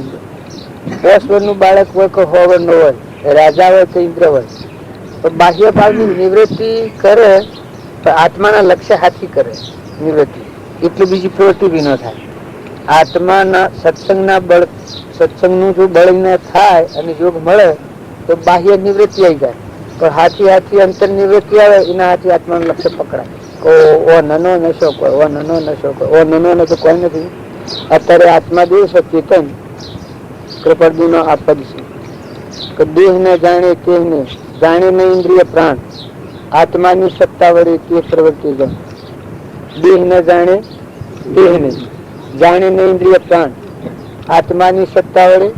10 વર્ષનું બાળક હોય કે 100 વર્ષનું હોય, રાજા હોય કે ઇન્દ્ર હોય, તો બાહ્ય ભાવની નિવૃત્તિ કરે તો આત્માના લક્ષ્ય હાથી કરે નિવૃત્તિ. એટલે બીજી પ્રવૃત્તિ બી ન થાય. આત્માના સત્સંગના બળ, સત્સંગનું જો બળ થાય અને યોગ મળે તો બાહ્ય નિવૃત્તિ આવી જાય. પણ હાથી અંતર નિવૃત્તિ આવે એના હાથી આત્માનું લક્ષ્ય પકડાય. ઓ નનો નશો કોઈ, ઓ નનો નશો કોઈ, ઓ નનો નશો કોઈ નથી. અત્યારે આત્મા દેવ છે ચેતન કૃપાળુ નો આ પદ છે કે દેહ ને જાણે તેને જાણે ને ઇન્દ્રિય પ્રાણ, આત્માની સત્તા વડે તે પ્રવૃત્તિ જન. દેહ ને જાણે દેહને, જાણે ને ઇન્દ્રિય પ્રાણ, આત્માની સત્તા વડે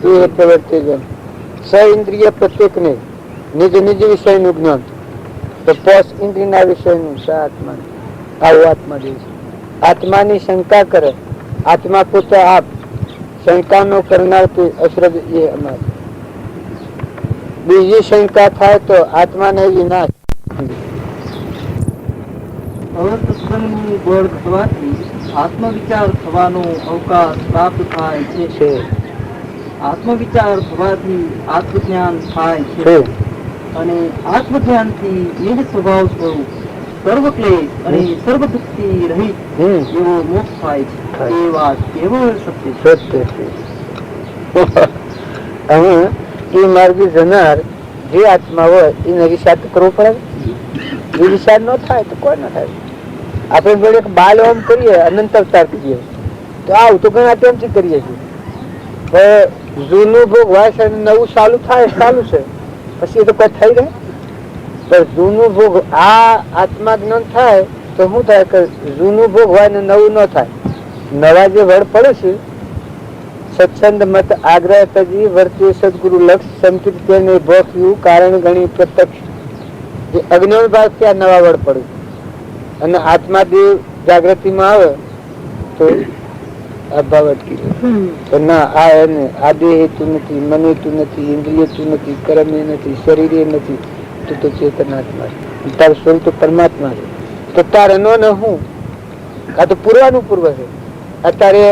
તે પ્રવૃત્તિ જન. સ ઇન્દ્રિય પ્રત્યેકને નિજ નિજ વિષયનું જ્ઞાન, તો પોષ ઇન્દ્રિયના વિષયનું સ આત્મા. આવું આત્મા દેવ છે. આત્માની શંકા કરે, આત્મા પોતે આપ, શંકા નો કરનાર તે અશ્રદ્ધ એ અમાર. બીજી શંકા થાય તો આત્માને વિનાશ. હવે સત્સંગનું બળ થવાથી આત્મવિચાર થવાનો અવકાશ પ્રાપ્ત થાય છે. આત્મવિચાર થવાથી આત્મજ્ઞાન થાય છે અને આત્મજ્ઞાનથી નિજ સ્વભાવ સ્વરૂપ સર્વ ક્લેશ અને સર્વ દુઃખથી રહિત એવો મોક્ષ થાય છે. એ વાત કેવળ સત્ય છે. હવે એ માર્ગે જનાર જે આત્મા હોય એને વિચાર તો કરવો પડે. એ વિચાર ન થાય તો કોઈ ન થાય. આપણે જોડે બાલ ઓમ કરીએ, અનંત અવતાર કરીએ તો આવું તો ઘણા ટાઈમથી કરીએ છીએ. જૂનું ભોગ હોય છે નવું ચાલુ થાય ચાલુ છે, પછી એ તો કોઈ થઈ રહે. પણ જૂનું ભોગ આ આત્મા જ્ઞાન થાય તો શું થાય કે જૂનું ભોગ હોય ને નવું ન થાય. નવા જે વડ પડે છે સત્સંગ મત આગ્રહ તજી વર્તી સદગુરુ લક્ષ સંકિત ને ભોખ્યું કારણ ગણી પ્રત્યક્ષ. જે અજ્ઞાન ભાગ ત્યાં નવા વડ પડે અને આત્મા દેવ જાગૃતિમાં આવે તો અભાવ અટકી જાય. ના આ એને આ દેહ તું નથી, મને તું નથી, ઇન્દ્રિય તું નથી, કર્મ નથી, શરીર નથી, તું તો ચેતનાત્મા છે. તારું સ્વરૂપ તો પરમાત્મા છે. તો તારે નો ને હું આ તો પૂર્વાનું પૂર્વ છે. અત્યારે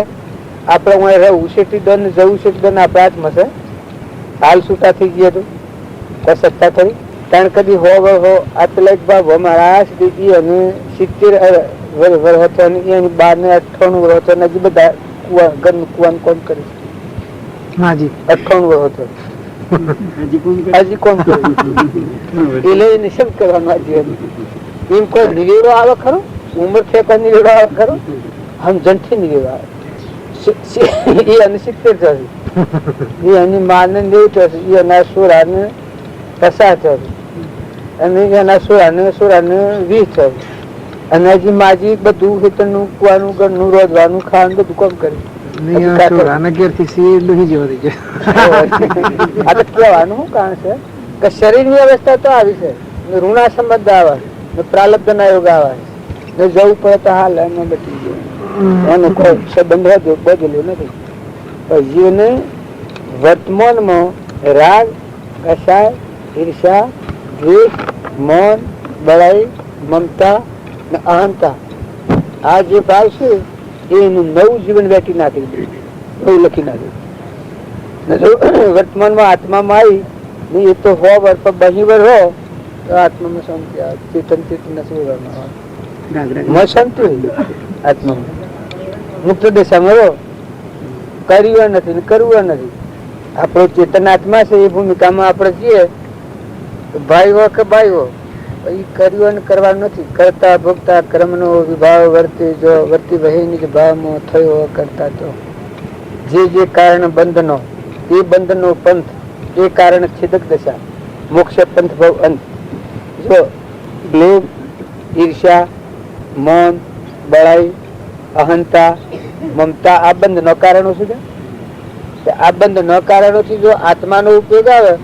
આપણે રહેવું શેઠી દન જવું શેઠી દન આપણા હાથમાં છે. હાલ છૂટા થઈ ગયા તો કોઈ સત્તા ખરી? ત્રણ કદી હો આ પેલા એક બાબો મારા સુધી અને 70 વર્ષ હતો અને એની 12 ને 98 વર્ષ હતો અને હજી બધા ઘરનું કુવાનું કોણ કરે? હાજી 98 વર્ષ હતો હજી કોણ કરે? એ લઈને શું કરવાનું? હજી એમ કોઈ નિવેડો આવે ખરો? ઉંમર છે કોઈ નિવેડો આવે ખરો? આમ જનથી નિવેડો આવે. એ અને 70 થશે, એની માને 90 થશે, એના સોળાને 50 થશે અને એના સોળાને 20 થશે અને હજી માજી બધું ખેતરનું કુવાનું ઘરનું રોજવાનું ખાવાનું બધું કામ કરે. આ તો કહેવાનું શું કારણ છે કે શરીરની અવસ્થા તો આવી છે, ઋણા સંબંધ આવે, પ્રાલબ્ધ ના યોગ આવે, જવું પડે તો હાલ એમાં બચી ગયો, એનો કોઈ સંબંધ બદલ્યો નથી. જીવને વર્તમાનમાં રાગ, કસાય, ઈર્ષા, દ્વેષ, મૌન, બળાઈ, મમતા ને અહંતા, આ જે ભાવ છે એનું નવું જીવન વેચી નાખી દે, નવું લખી નાખ્યું. વર્તમાનમાં આત્મામાં આવી એ તો હો વર પર બહી વર હો તો આત્મામાં શાંતિ આવે, ચેતન ચેતન નથી શાંતિ હોય આત્મામાં. મુક્ત દશામાં રહો, કર્યું નથી ને કરવું નથી. આપણો ચેતન આત્મા છે એ ભૂમિકામાં આપણે છીએ, ભાઈ હો કે ભાઈ હો, એ કર્યું અને કરવાનું નથી. કરતા ભોગતા કર્મનો વિભાવ વર્તી જો વર્તી વહીની ભાવમાં થયો કરતા તો જે કારણ બંધનો એ બંધનો પંથ એ કારણ છેદક દશા મોક્ષ પંથ ભવ અંત. જો લોભ, ઈર્ષા, મૌન, બળાઈ, અહંતા, મમતા આ બંધ નો કારણો શું છે? આ બંધ ન કારણોથી જો આત્માનો ઉપયોગ આવે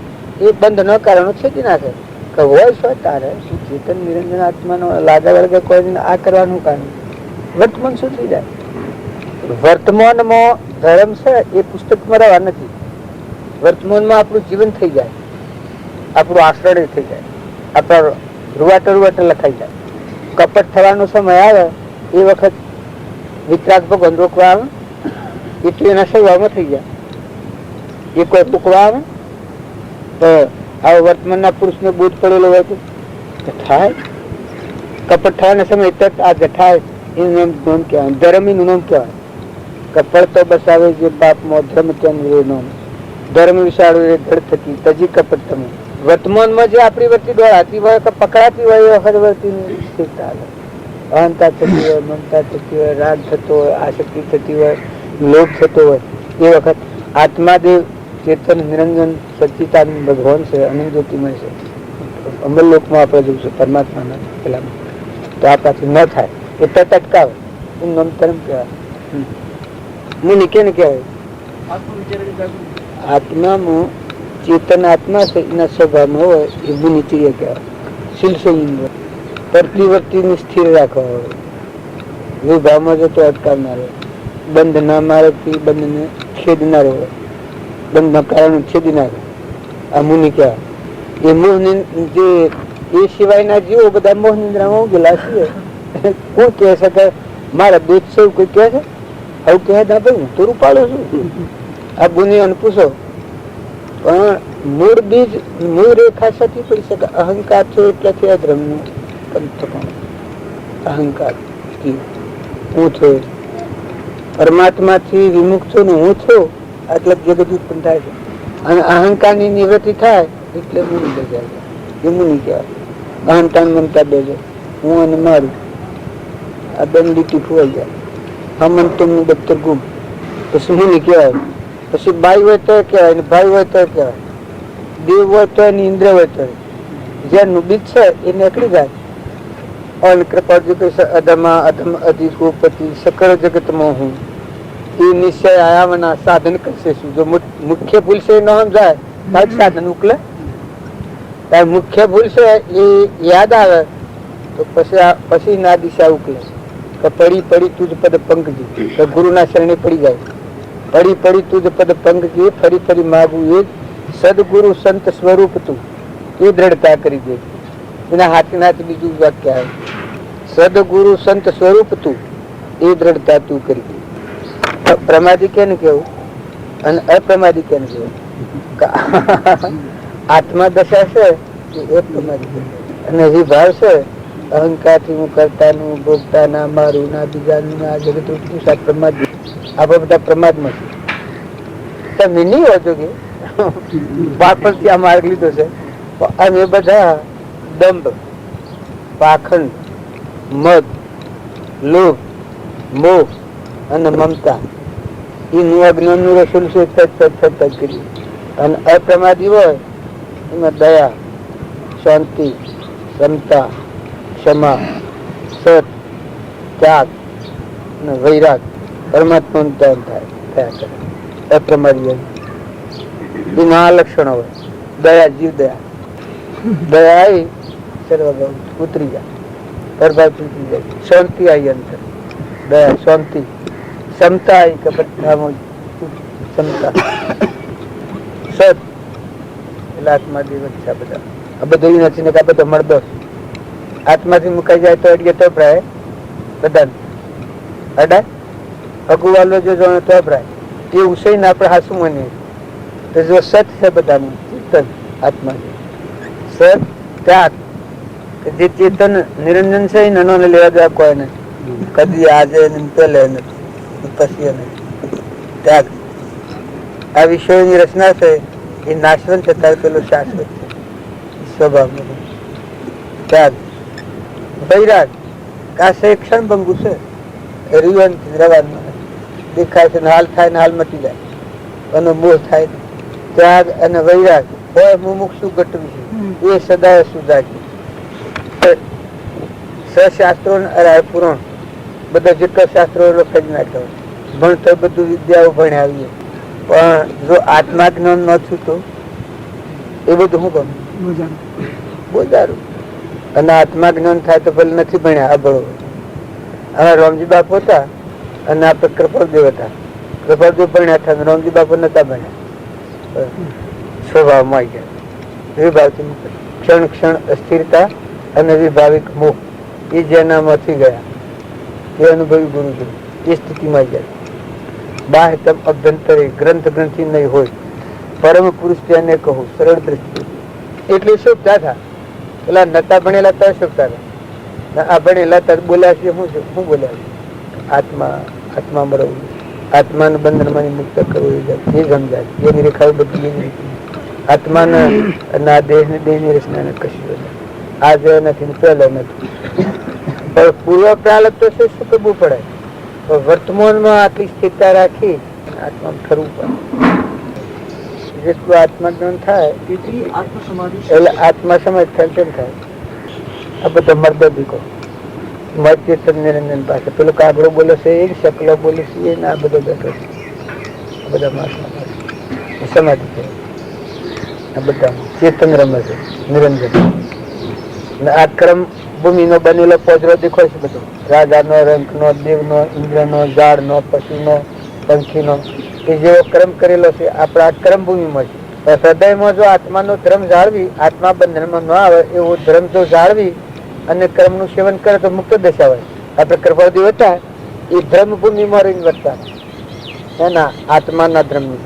એ બંધ ન કારણો છેદી નાખે. હોય છો તારે ચેતન નિરંજન આત્માનો લાગે વળગે કોઈ આ કરવાનું કારણ વર્તમાન શું થઈ જાય? વર્તમાનમાં ધર્મ છે એ પુસ્તકમાં રહેવા નથી. વર્તમાનમાં આપણું જીવન થઈ જાય, આપણું આશ્રય થઈ જાય, આપણા રૂવાટર લખાઈ જાય. કપટ થવાનો સમય આવે એ વખત વિતરાગ ભગવાન રોકવા આવે એટલું એના સ્વભાવમાં થઈ જાય. એ કોઈ પૂકવા આવે તો આ વર્તમાનના પુરુષ ને બોધ પડેલો હોય તો થાય. કપટ થવાના સમય તક આ જઠાય એનું નામ કહેવાય, ધર્મ એનું નામ કહેવાય. કપટ તો બસાવે જે પાપમાં ધર્મ ત્યાં ધર્મ વિશાળ ધડ થતી તજી કપટ તમે. વર્તમાનમાં જે આપણી વર્તી દોડાતી હોય કે પકડાતી હોય એ વખત વર્તીની સ્થિરતા આવે. અહંતા થતી હોય, મમતા થતી હોય, રાગ થતો હોય, આસક્તિ થતી હોય, લોભ થતો હોય એ વખત આત્માદેવ ચેતન નિરંજન સચ્ચિદાનંદ ભગવાન છે, અનંત જ્યોતિમય છે, અમરલોકમાં આપણે જોઈશું પરમાત્માના પેલા તો આ પાછું ન થાય એ તટ અટકાવે એનું નામ ધર્મ કહેવાય. મુનિ કેને કહેવાય? આત્મામાં ચેતન આત્મા છે એના સ્વભાવમાં હોય એ મુનિ ચીય કહેવાય. શીલ સંયમ પ્રતિવર્તીને સ્થિર રાખવા હોય, વિભાવમાં જતો અટકાવનાર હોય, બંધ ના મારે બંધને છેદનાર હોય, બંધના કારણે છેદી નાખે. આ મુનિ કહેવાય. એ મોહ જે એ સિવાયના જીવો બધા મોહ નિંદ્રામાં ઉગેલા છે. કોણ કહે છે કે મારા દૂધ છે કોઈ કહે છે? આવું કહે ના ભાઈ હું તો રૂપાડું છું. આ ગુનિયાને પૂછો પણ મૂળ બીજ મૂળ રેખા સાથી પડી શકે. અહંકાર છે એટલાથી અધર્મનું અહંકાર હું છું, પરમાત્માથી વિમુખ છું ને હું છું એટલે જગત ઉત્પન્ન થાય છે. અને અહંકારની નિવૃત્તિ થાય એટલે મુનિ જાય. એ મુનિ કહેવાય. અહંકાર મમતા બેજો હું અને મારું આ દંડીથી ફુવાઈ જાય. હમન તેમનું દફતર ગુમ પછી મુનિ કહેવાય. પછી બાઈ હોય તો કહેવાય ને ભાઈ હોય તો કહેવાય, દેવ હોય તો એની ઇન્દ્ર હોય તો જેનું બીજ છે એ નીકળી જાય. અન કૃપા અધમા અધમ અધિકોપતિ સકળ જગતમાં હું એ નિશ્ચય આયામના સાધન કરશે શું? જો મુખ્ય ભૂલ છે ન સમજાય તાજ સાધન ઉકલે. મુખ્ય ભૂલ છે એ યાદ આવે તો પછી ના દિશા ઉકલે. પડી પડી તુજ પદ પંકજી તો ગુરુના શરણે પડી જાય. પડી પડી તુજ પદ પંકજી ફરી ફરી માગવું એ સદગુરુ સંત સ્વરૂપ તું એ દ્રઢતા કરી દે. એના હાથે હાથ બીજું વાક્ય આવે સદગુરુ સંત સ્વરૂપ તું એ દ્રઢતા તું કરી દે. પ્રમાદી કેને કેવું અને અપ્રમાદી કેને કેવું? આત્મા દશા છે એ પ્રમાણે. અને વિભાવ છે અહંકાર થી હું કરતાનું, ભોગતાના, મારું ના, બીજાનું ના, જગત રૂપનું પ્રમાદ. આપણે બધા પ્રમાદમાં છે. તમે નહીં હોતો કે બાળપણથી આ માર્ગ લીધો છે. અને એ બધા દંભ, પાખંડ, મદ, લોભ, મોહ અને મમતા એનું અજ્ઞાનનું રસૂલ છે સતત કર્યું. અને અપ્રમાદી હોય એમાં દયા, શાંતિ, ક્ષમતા, ક્ષમા, સત, ત્યાગ અને વૈરાગ પરમાત્માનું ધ્યાન થયા કરે. અપ્રમાદી એના આ લક્ષણો હોય. દયા, જીવ દયા, દયા આવી સર્વભાવ ઉતરી જાય, પ્રભાવ ઉતરી જાય. શાંતિ આવી અંતર, દયા, શાંતિ, ક્ષમતા આવી કે બધામાં ક્ષમતા, સત એટલે આત્માથી વચ્ચે બધા આ બધું નથી ને બધો મળદો આત્માથી મુકાઈ જાય તો એટલે તોપરાય બધા અડા અગુવાલો જો જાણે તોપરાય એ ઉસઈને આપણે હાસુ માનીએ તો જો સત છે બધાનું ચેતન આત્મા છે. સત ત્યાગ જે ચેતન નિરંજન છે એ નાનો લેવા દેવા કોઈ નહીં. કદી આજે પેલે નથી પછી નહીં. ત્યાગ આ વિષયોની રચના છે એ નાશવંત છતાં પેલું શાશ્વત છે સ્વભાવ. ત્યાગ, વૈરાગ આ ક્ષણ ભંગુ છે. રીવન રવાનું દેખાય છે, હાલ થાય ને હાલ મટી જાય, અને મોહ થાય. ત્યાગ અને વૈરાગ હોય મુમુક્ષુ ગટવી છે એ સદા સુધારી. સશાસ્ત્રો પુરાણ બધા જેટલા શાસ્ત્રો લખાઈ નાખ્યા ભણતર બધું વિદ્યાઓ ભણ્યા આવીએ પણ જો આત્મા જ્ઞાન ન થયું તો એ બધું શું કરું બોજારું. અને આત્મા જ્ઞાન થાય તો ભલે નથી ભણ્યા આ બળો. હવે રામજી બાપુ હતા અને આપણે કૃપાલદેવ હતા. કૃપાલદેવ ભણ્યા હતા રામજી બાપુ નતા ભણ્યા. સ્વભાવમાં આવી ગયા વિભાવથી ક્ષણ ક્ષણ અસ્થિરતા અને વિભાવિક મોહ એ જેનામાંથી ગયા એ અનુભવી ગુરુ છે એ સ્થિતિમાં આવી જાય. બાહ્યતમ અભ્યંતરે ગ્રંથ ગ્રંથિ નહીં હોય પરમ પુરુષ તેને કહો સરળ દ્રષ્ટિ. એટલે શું થયા પેલા નતા ભણેલા તો શકતા હતા. આ ભણેલા તો બોલ્યા છે શું બોલ્યા આત્મા આત્મા મરવું, આત્માનું બંધનમાંથી મુક્ત કરવું એ સમજાય. એની રેખાઓ બધી એની આત્માને અને આ દેહની દેહની રચનાને કશું આ જે નથી પહેલો નથી. પણ પૂર્વ પ્રાલબ તો શું કરવું પડે? વર્તમાનમાં આટલી સ્થિરતા રાખી આત્મા ઠરવું પડે. જેટલું આત્મા જ્ઞાન થાય એટલે આત્મા સમજ થાય. આ બધા મર્દ દીકો ચેતન નિરંજન પાસે પેલો કાગડો બોલે છે એ શકલો બોલે છે એ આ બધો બેઠો છે. આ બધા માસમાં સમાધિ છે. આ બધા ચેતન રમે છે નિરંજન. આ ક્રમ ભૂમિનો બનેલો પોજરો દેખાય છે બધો રાજાનો, રંકનો, દેવનો, ઇન્દ્રનો, ઝાડનો, પશુનો, પંખીનો એ જેવો ક્રમ કરેલો છે આપણા ક્રમ ભૂમિમાં છે. હૃદયમાં જો આત્માનો ધર્મ જાળવી આત્મા બંધનમાં ન આવે એવો ધર્મ જો જાળવી અને કર્મનું સેવન કરે તો મુક્ત દશા હોય. આપણે કૃપાળદેવ હતા એ ધર્મ ભૂમિમાં રહીને વર્તા એના આત્માના ધર્મની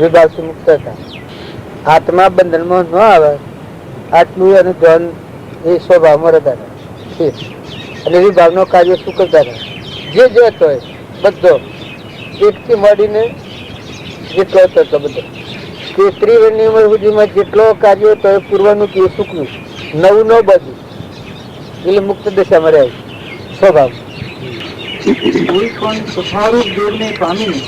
વિભાવથી મુક્ત હતા. આત્મા બંધનમાં ન આવે આટલું એનું ધન એ સ્વભાવમાં રહેતા હતા અને વિભાવનો કાર્ય શું કરતા હતા જે હતો બધો એકથી મળીને જેટલો હતો એટલો બધો કે ત્રિવેણની ઉંમર સુધીમાં જેટલો કાર્યો હતો એ પૂર્વનું કે સુખનું નવું ન બધું એટલે મુક્ત દશામાં રહે સ્વભાવ. કોઈ પણ સફારૂપ દેવને પામીને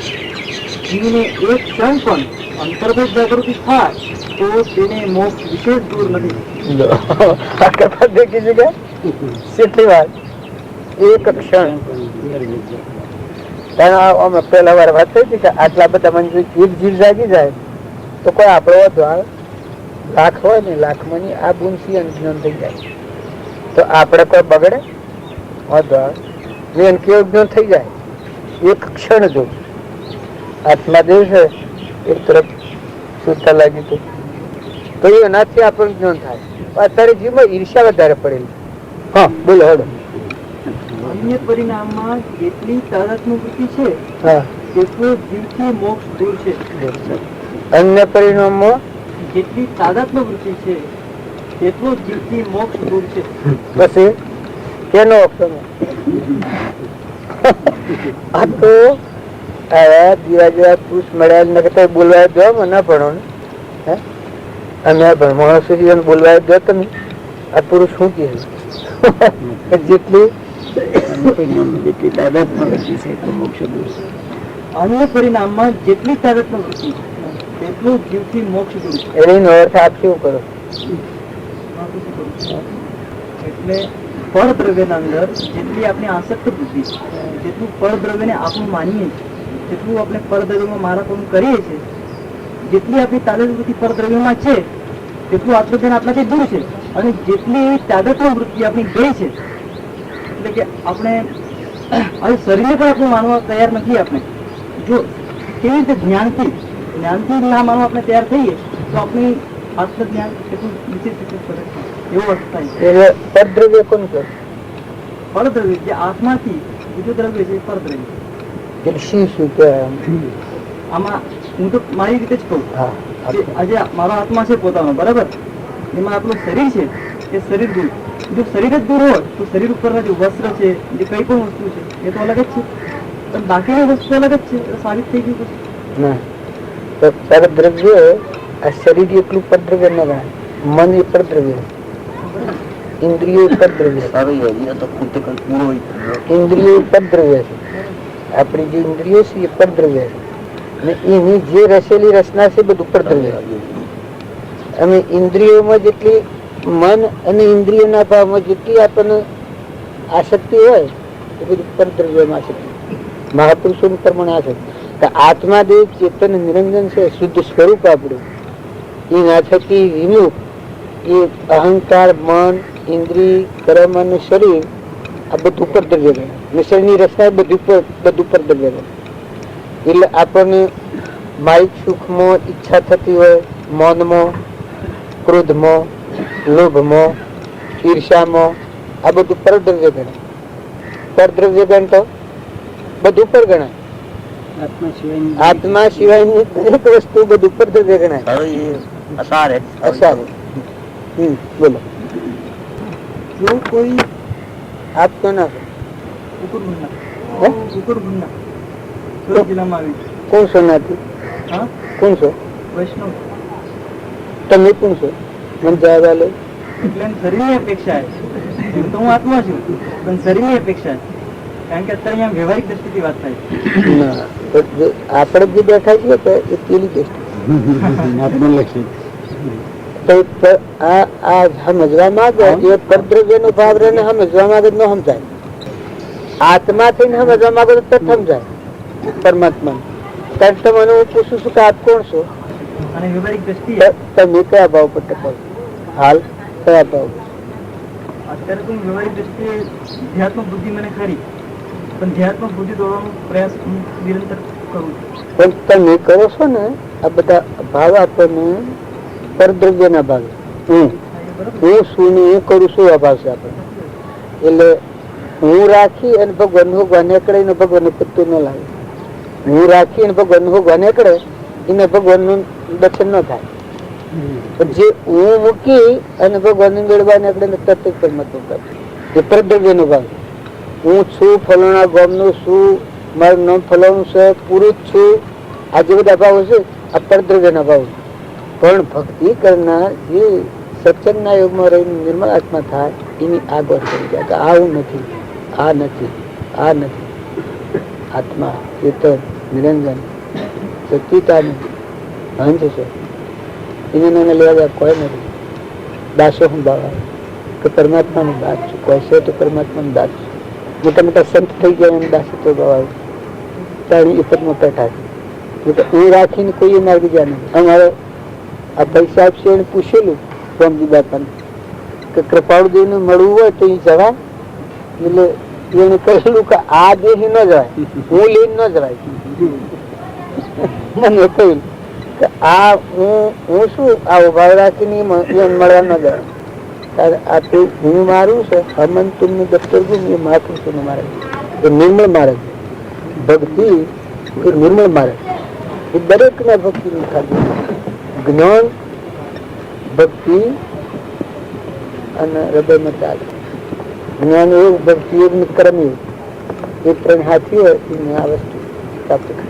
જીવને એક ક્ષણ પણ અંતર્ગત જાગૃતિ થાય તો તેને મોક્ષ વિશેષ દૂર નથી. દેખી છે કેટલી વાર એક ક્ષણ પેલા વાર વાત થઈ હતી કે આટલા બધા મને એક જીવ જાગી જાય તો કોઈ આપણો વધુ આવે લાખ હોય ને લાખમાં ની આ બુનસી જ્ઞાન થઈ જાય તો આપણે કોઈ બગડે વધુ આવે જ્ઞાન કેવું જ્ઞાન થઈ જાય એક ક્ષણ જો આત્મા દેવ છે એક તરફ સુધતા લાગી તો એનાથી આપણું જ્ઞાન થાય. અત્યારે જીવમાં ઈર્ષા વધારે પડેલી. હા બોલો હડો. અન્ય પરિણામમાં જેટલી તાદાત્મ્યવૃત્તિ છે તેટલું જીવથી મોક્ષ દૂર છે. અન્ય પરિણામમાં જેટલી તાદાત્મ્યવૃત્તિ છે તેટલું જીવથી મોક્ષ દૂર છે. પછી કેનો આ તો દીવા જેવા પુરુષ મળ્યા ને કઈ બોલવા દો ના ભણો ને અમે માણસો જીવન બોલવા દો તમે આ પુરુષ શું કહે જેટલી અન્ય પરિણામમાં જેટલી તાદાત્મ્ય વૃત્તિ તેટલું જીવથી મોક્ષ દૂર છે. એનો અર્થ આપ શું કરો? એટલે ફળ દ્રવ્યના અંદર જેટલી આપણી આસક્ત બુદ્ધિ, જેટલું ફળ દ્રવ્યને આપણું માનીએ છીએ, જેટલું આપણે ફળ દ્રવ્યમાં મારાપણું કરીએ છીએ, જેટલી આપણી તાદાત્મ્ય વૃત્તિ ફળ દ્રવ્યમાં છે તેટલું આત્મધ્યાન આપણાથી દૂર છે. અને જેટલી તાદાત્મ્ય વૃત્તિ આપણી ગઈ છે એટલે કે આપણે હવે શરીરને પણ આપણું માનવા તૈયાર નથી. આપણે જો કેવી રીતે જ્ઞાનથી ના માનવા આપણે તૈયાર થઈએ તો આપણી આત્મજ્ઞાન એટલું વિશેષ રીતે ફરક થાય એવો અર્થ થાય. પરદ્રવ્ય કોણ કરે? પરદ્રવ્ય જે આત્માથી બીજું દ્રવ્ય છે પરદ્રવ્ય. શું શું કહેવાય આમાં હું તો મારી રીતે જ કહું કે આજે મારો આત્મા છે પોતાનો, બરાબર, એમાં આપણું શરીર છે એ શરીર દૂર. જો શરીર જ દૂર હોય તો શરીર ઉપરના જે વસ્ત્ર છે, જે કઈ પણ વસ્તુ છે એ તો અલગ જ છે, પણ બાકીની વસ્તુ અલગ જ છે. સાબિત થઈ ગયું પછી ના. તો પરદ્રવ્ય આ શરીર એટલું પરદ્રવ્ય ન ગણાય. મન એ પરદ્રવ્ય, ઇન્દ્રિયો પરદ્રવ્ય, ઇન્દ્રિયો પરદ્રવ્ય છે. આપણી જે ઇન્દ્રિયો છે એ પરદ્રવ્ય છે અને એની જે રસેલી રચના છે બધું પરદ્રવ્ય. અને ઇન્દ્રિયોમાં જેટલી મન અને ઇન્દ્રિયોના ભાવમાં જેટલી આપણને આસક્તિ હોય એ બધું પરદ્રવ્યમાં આસક્તિ. મહાપુરુષોનું પ્રમાણે આસક્તિ. આત્માદેવ ચેતન નિરંજન છે, શુદ્ધ સ્વરૂપ આપણું. એના થકી વિમુખ એ અહંકાર, મન, ઇન્દ્રિય, કર્મ અને શરીર આ બધું પરદ્રવ્ય ગણાય. અને શરીરની રચના બધું પરદ્રવ્ય ગણાય. એટલે આપણને માઇક સુખમાં ઈચ્છા થતી હોય, મૌનમાં, ક્રોધમાં, લોભમાં, ઈર્ષામાં, આ બધું પરદ્રવ્ય ગણાય. પરદ્રવ્ય ગણતો બધું પર ગણાય. આત્મા સિવાયની દરેક વસ્તુ બધું પરદ્રવ્ય ગણાય. બોલો. જો કોઈ આપ તો ના સુરત જિલ્લામાં આવી કોણ છો? નાથી હા કોણ છો? વૈષ્ણવ. તમે કોણ છો? મને જવાબ આલો. એટલે એમ શરીરની અપેક્ષા છે. એમ તો હું આત્મા છું, પણ શરીરની અપેક્ષા છે. કારણ કે અત્યારે અહીંયા વ્યવહારિક દ્રષ્ટિથી વાત થાય. ના, આપણે જે બેઠા છીએ તો એ પેલી દ્રષ્ટિ સમજવા માંગે એ પરદ્રવ્ય નો ભાવ રહે ને સમજવા માંગે ન સમજાય. આત્મા થઈને સમજવા માંગે તો સમજાય પરમાત્મા. કારણ કે મને હું પૂછું છું કે આપ કોણ છો? અને વ્યવહારિક દ્રષ્ટિ તમે કયા ભાવ પર ટકો? હાલ કયા ભાવ? અત્યારે તો વ્યવહારિક દ્રષ્ટિએ ધ્યાત્મક બુદ્ધિ મને ખરી, પણ ધ્યાત્મક બુદ્ધિ દોડવાનો પ્રયાસ હું નિરંતર કરું છું. પણ તમે કરો છો ને આ બધા ભાવ આપણને પરદ્રવ્યના ભાવે. હું શું ને એ કરું છું આ ભાવ છે આપણને. એટલે હું રાખી અને ભગવાન ભગવાન એકડે ને ભગવાન પત્તું ન લાગે. હું રાખી અને ભગવાન ભગવાન એકડે એને ભગવાન નું દર્શન ન થાય. જે હું મૂકી અને ભગવાન ની મેળવા એકડે ને તરત જ પરમાત્મા કરે એ પરદ્રવ્ય નો ભાવ. હું છું ફલાણા ગામ નું છું, મારું નામ ફલાણું છે, પુરુષ છું, આ જે બધા ભાવો છે આ પરદ્રવ્ય ના ભાવ. પણ ભક્તિ કરનાર જે સત્સંગના યોગમાં રહીને નિર્મળ આત્મા થાય એની આગળ કરી જાય કે આ હું નથી, આ નથી, આ નથી. આત્મા ચેતન નિરંજન સચિતાનંદ હંસ છે. એને લેવા કોઈ નથી. દાસો હું બાવા કે પરમાત્માનું દાસ છું. કોઈ છે તો પરમાત્માનું દાસ છું. મોટા મોટા સંત થઈ ગયા એમ દાસત્વ બાવા તારી એ પદમાં બેઠા છે. હું રાખીને કોઈ માર્ગ ગયા નથી. અમારે આ ભાઈ સાહેબ છે એને પૂછેલું સ્વામીજી બાપાને કે કૃપાળુદેવ ને મળવું હોય તો એ જવાય. એટલે એને કહેલું કે આ દેહ ન જવાય, હું લઈને ન જવાય. મને કહ્યું કે આ હું શું આ ઉભા રાખીને મળવા ન જવાય. આ તો હું મારું છે હમન તુમનું દફતર ગુમ એ મહાપુરુષો નું મારે એ નિર્મળ મારે. ભક્તિ એ નિર્મળ મારે એ દરેક ના ભક્તિ નું ખાધું. જ્ઞાન ભક્તિ અને હૃદયમાં ચાલે. જ્ઞાન એવું, ભક્તિ એવું ને કર્મ એવું, એ ત્રણ હાથી હોય એને આ વસ્તુ પ્રાપ્ત કરે.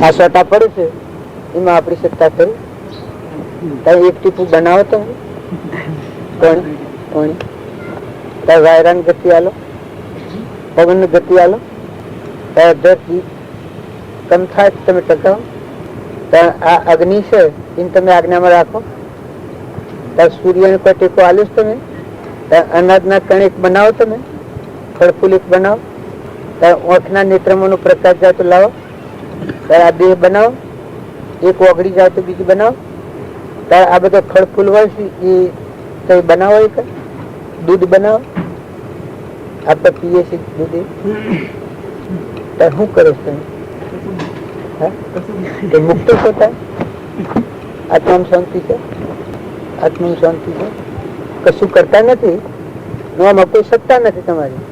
આ સોટા પડે છે એમાં આપણી સત્તા કરી. એક ટીપું બનાવો તમે કોણ વાયરાની ગતિ આલો, પવન ની ગતિ આલો, ધરતી કમ થાય તમે ટકાવો. આ અગ્નિ છે એને તમે આજ્ઞામાં રાખો. સૂર્ય ને કોઈ ટેકો આલ્યો તમે. અનાજના કણિક બનાવો, તમે ફળફૂલિક બનાવો. ઓઠના નેત્રમાં નો પ્રકાશ જાય તો લાવો. આ દેહ બનાવો, એક ઓગળી જાય તો બીજી બનાવો. આ બધો ફળફૂલ હોય છે એ કઈ બનાવો. એક દૂધ બનાવો, આપણે પીએ છીએ દૂધ. શું કરો તમે? મુક્ત થતા આત્મા શાંતિ છે, આત્મા શાંતિ છે. કશું કરતા નથી, આમાં કોઈ સત્તા નથી તમારી,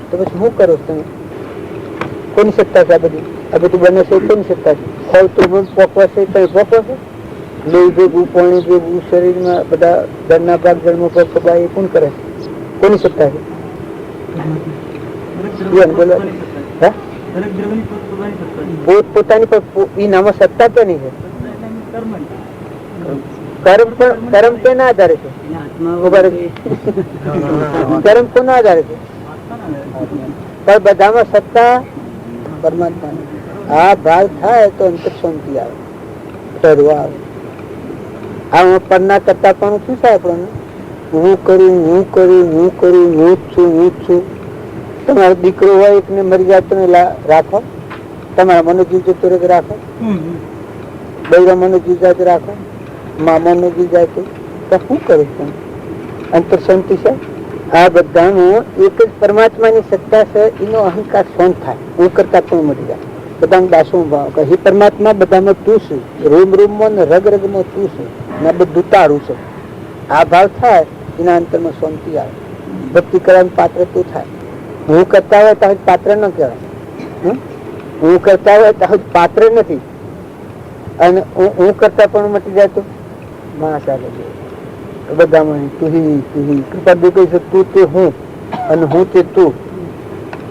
તો પછી શું કરો તમે? કોની સત્તા છે? આ બધું બને છે કોની સત્તા છે? ફળ તો પોકવા છે, કઈ પોકવા છે. લોહી ભેગું, પાણી ભેગું, શરીરમાં બધા ઘરના ભાગ જન્મો પકવા એ કોણ કરે છે? કોની સત્તા છે? પોત પોતાની પણ નામાં સત્તા કેની છે? કર્મ કેના આધારે છે? કર્મ કોના આધારે છે? પણ બધામાં સત્તા પરમાત્મા. આ ભાગ થાય તો અંતર શાંતિ આવે, ઠરવા આવે. આ પરના કરતા પણ શું થાય આપણને? હું કરું, હું કરું, હું કરું, હું જ છું, હું જ છું. તમારો દીકરો હોય એકને મરી જાય તમે રાખો, તમારા મનોજીવ જતો રહે રાખો, બૈરા મનોજીવ જાય તો રાખો, મામાનો જીવ જાય તો શું કરું તમે? અંતર શાંતિ છે. આ બધાનું એક જ પરમાત્માની સત્તા છે, એનો અહંકાર શાંત થાય. હું કરતા પણ મળી જાય. બધાને દાસો ભાવ કહે પરમાત્મા બધામાં તું છું, રૂમ રૂમમાં ને રગ રગમાં તું છું, ને બધું તારું છે. આ ભાવ થાય એના અંતરમાં શાંતિ આવે. ભક્તિ કરવાનું પાત્ર તું થાય. હું કરતા હોય તો પાત્ર ન કહેવાય. હું કરતા હોય તો પાત્ર નથી. અને હું કરતા પણ મટી જાય તો માણસ આગળ બધામાં કૃપા દે કહી છે તું તે હું અને હું તે તું,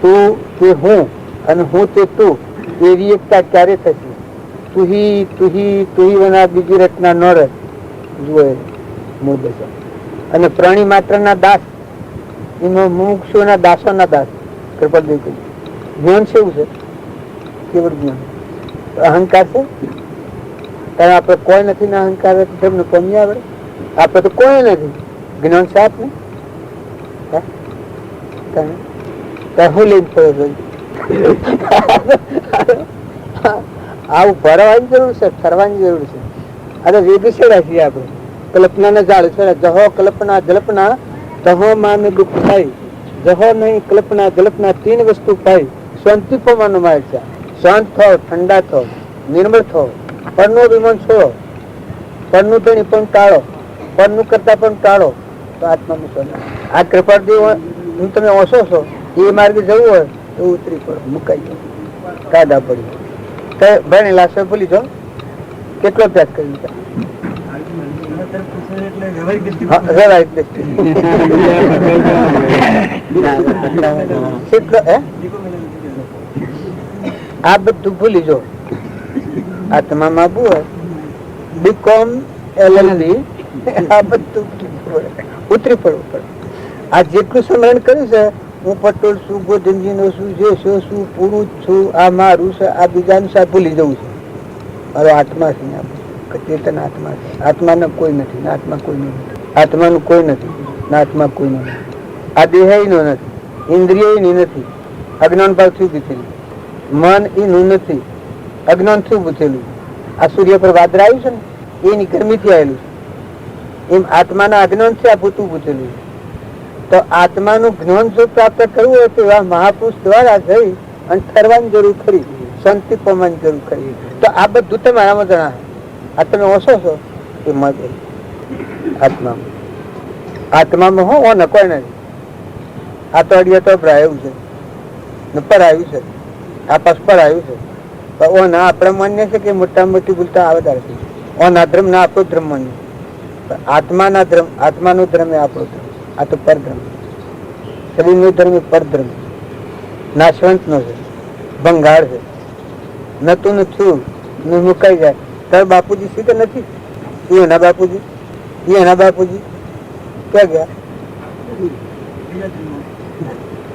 તું તે હું અને હું તે તું. એવી એકતા ક્યારે થશે? તુહી તુહી તુહી વના બીજી રચના ન રહે. જુએ મૂળ દશા. અને પ્રાણી માત્ર ના દાસ, એમાં મુમુક્ષુના દાસોના દાસ. કૃપા દે કહી જ્ઞાન છે એવું છે, કેવળ જ્ઞાન. અહંકાર છે કારણ આપડે કોઈ નથી ને અહંકાર તમને કોમી આવડે? આપડે તો કોઈ નથી. જ્ઞાન છે આપને હું લઈને ફરો? આવું ભરવાની જરૂર છે, ફરવાની જરૂર છે. આ તો વેગ છેડા છીએ આપડે. કલ્પના ને જાળ છેડા. જહો કલ્પના જલ્પના તહો માને દુઃખ થાય. જહો નહીં કલ્પના જલ્પના તીન વસ્તુ પાઈ. શાંતિ પામવાનો માર્ગ છે. શાંત થાવ, ઠંડા થાવ, નિર્મળ થાવ. પરનો વિમાન છોડો, પરનું ધણી પણ ટાળો, પરનું કરતા પણ ટાળો તો આત્માનું સ્વરૂપ. આ કૃપાદેવ હું તમે ઓછો છો એ માર્ગે જવું હોય તો ઉતરી પડો, મુકાઈ જાઓ, કાદા પડી. ભણેલા છે ભૂલી જાઓ. કેટલો અભ્યાસ કરી લીધા? આ બધું ભૂલી જાઓ. આત્મામાં બુ બીકોમ LLB આ બધું ઉતરી પડવું પડે. આ જેટલું સ્મરણ કર્યું છે, હું પટોળ છું, ગોધનજી નો છું, જે છું, પુરુષ છું, આ મારું છે, આ બીજાનું છે, ભૂલી જવું છે. મારો આત્મા છે, ચેતન આત્મા છે. આત્માને કોઈ નથી, આત્મા કોઈ નથી. આત્માનું કોઈ નથી, આત્મા કોઈ નથી. આ દેહ નો નથી, ઇન્દ્રિય ની નથી. અજ્ઞાન ભાવથી ઉભી થયેલું મન એનું નથી. અજ્ઞાન થી ઉભું થયેલું. આ સૂર્ય પર વાદળ આવ્યું છે ને એની ગરમીથી આવેલું છે. એમ આત્માના અજ્ઞાન છે આ ભૂતું ઉભું થયેલું. તો આત્માનું જ્ઞાન જો પ્રાપ્ત કરવું હોય તો આ મહાપુરુષ દ્વારા જઈ અને ઠરવાની જરૂર ખરી, શાંતિ પામવાની જરૂર ખરી. તો આ બધું તમારામાં જણાવે. આ તમે ઓછો છો એ મત આત્મામાં. આત્મામાં હો ને કોઈ નથી. આ તો અડિયા તો આવ્યું છે ને પર આવ્યું છે, આ પાસ પર આવ્યું છે. ઓના આપણે માન્ય છે કે મોટા મોટી બોલતા આવે ઓના ધર્મ ના આપણો ધર્મ માન્ય. આત્માના ધર્મ, આત્માનો ધર્મ એ આપણો ધર્મ, આ તો પરધર્મ. શરીરનો ધર્મ એ પરધર્મ, નાશવંત નો છે, ભંગાર છે. નતું ને છું ને મુકાઈ જાય. તાર બાપુજી છે કે નથી? એના બાપુજી, એના બાપુજી ક્યાં ગયા?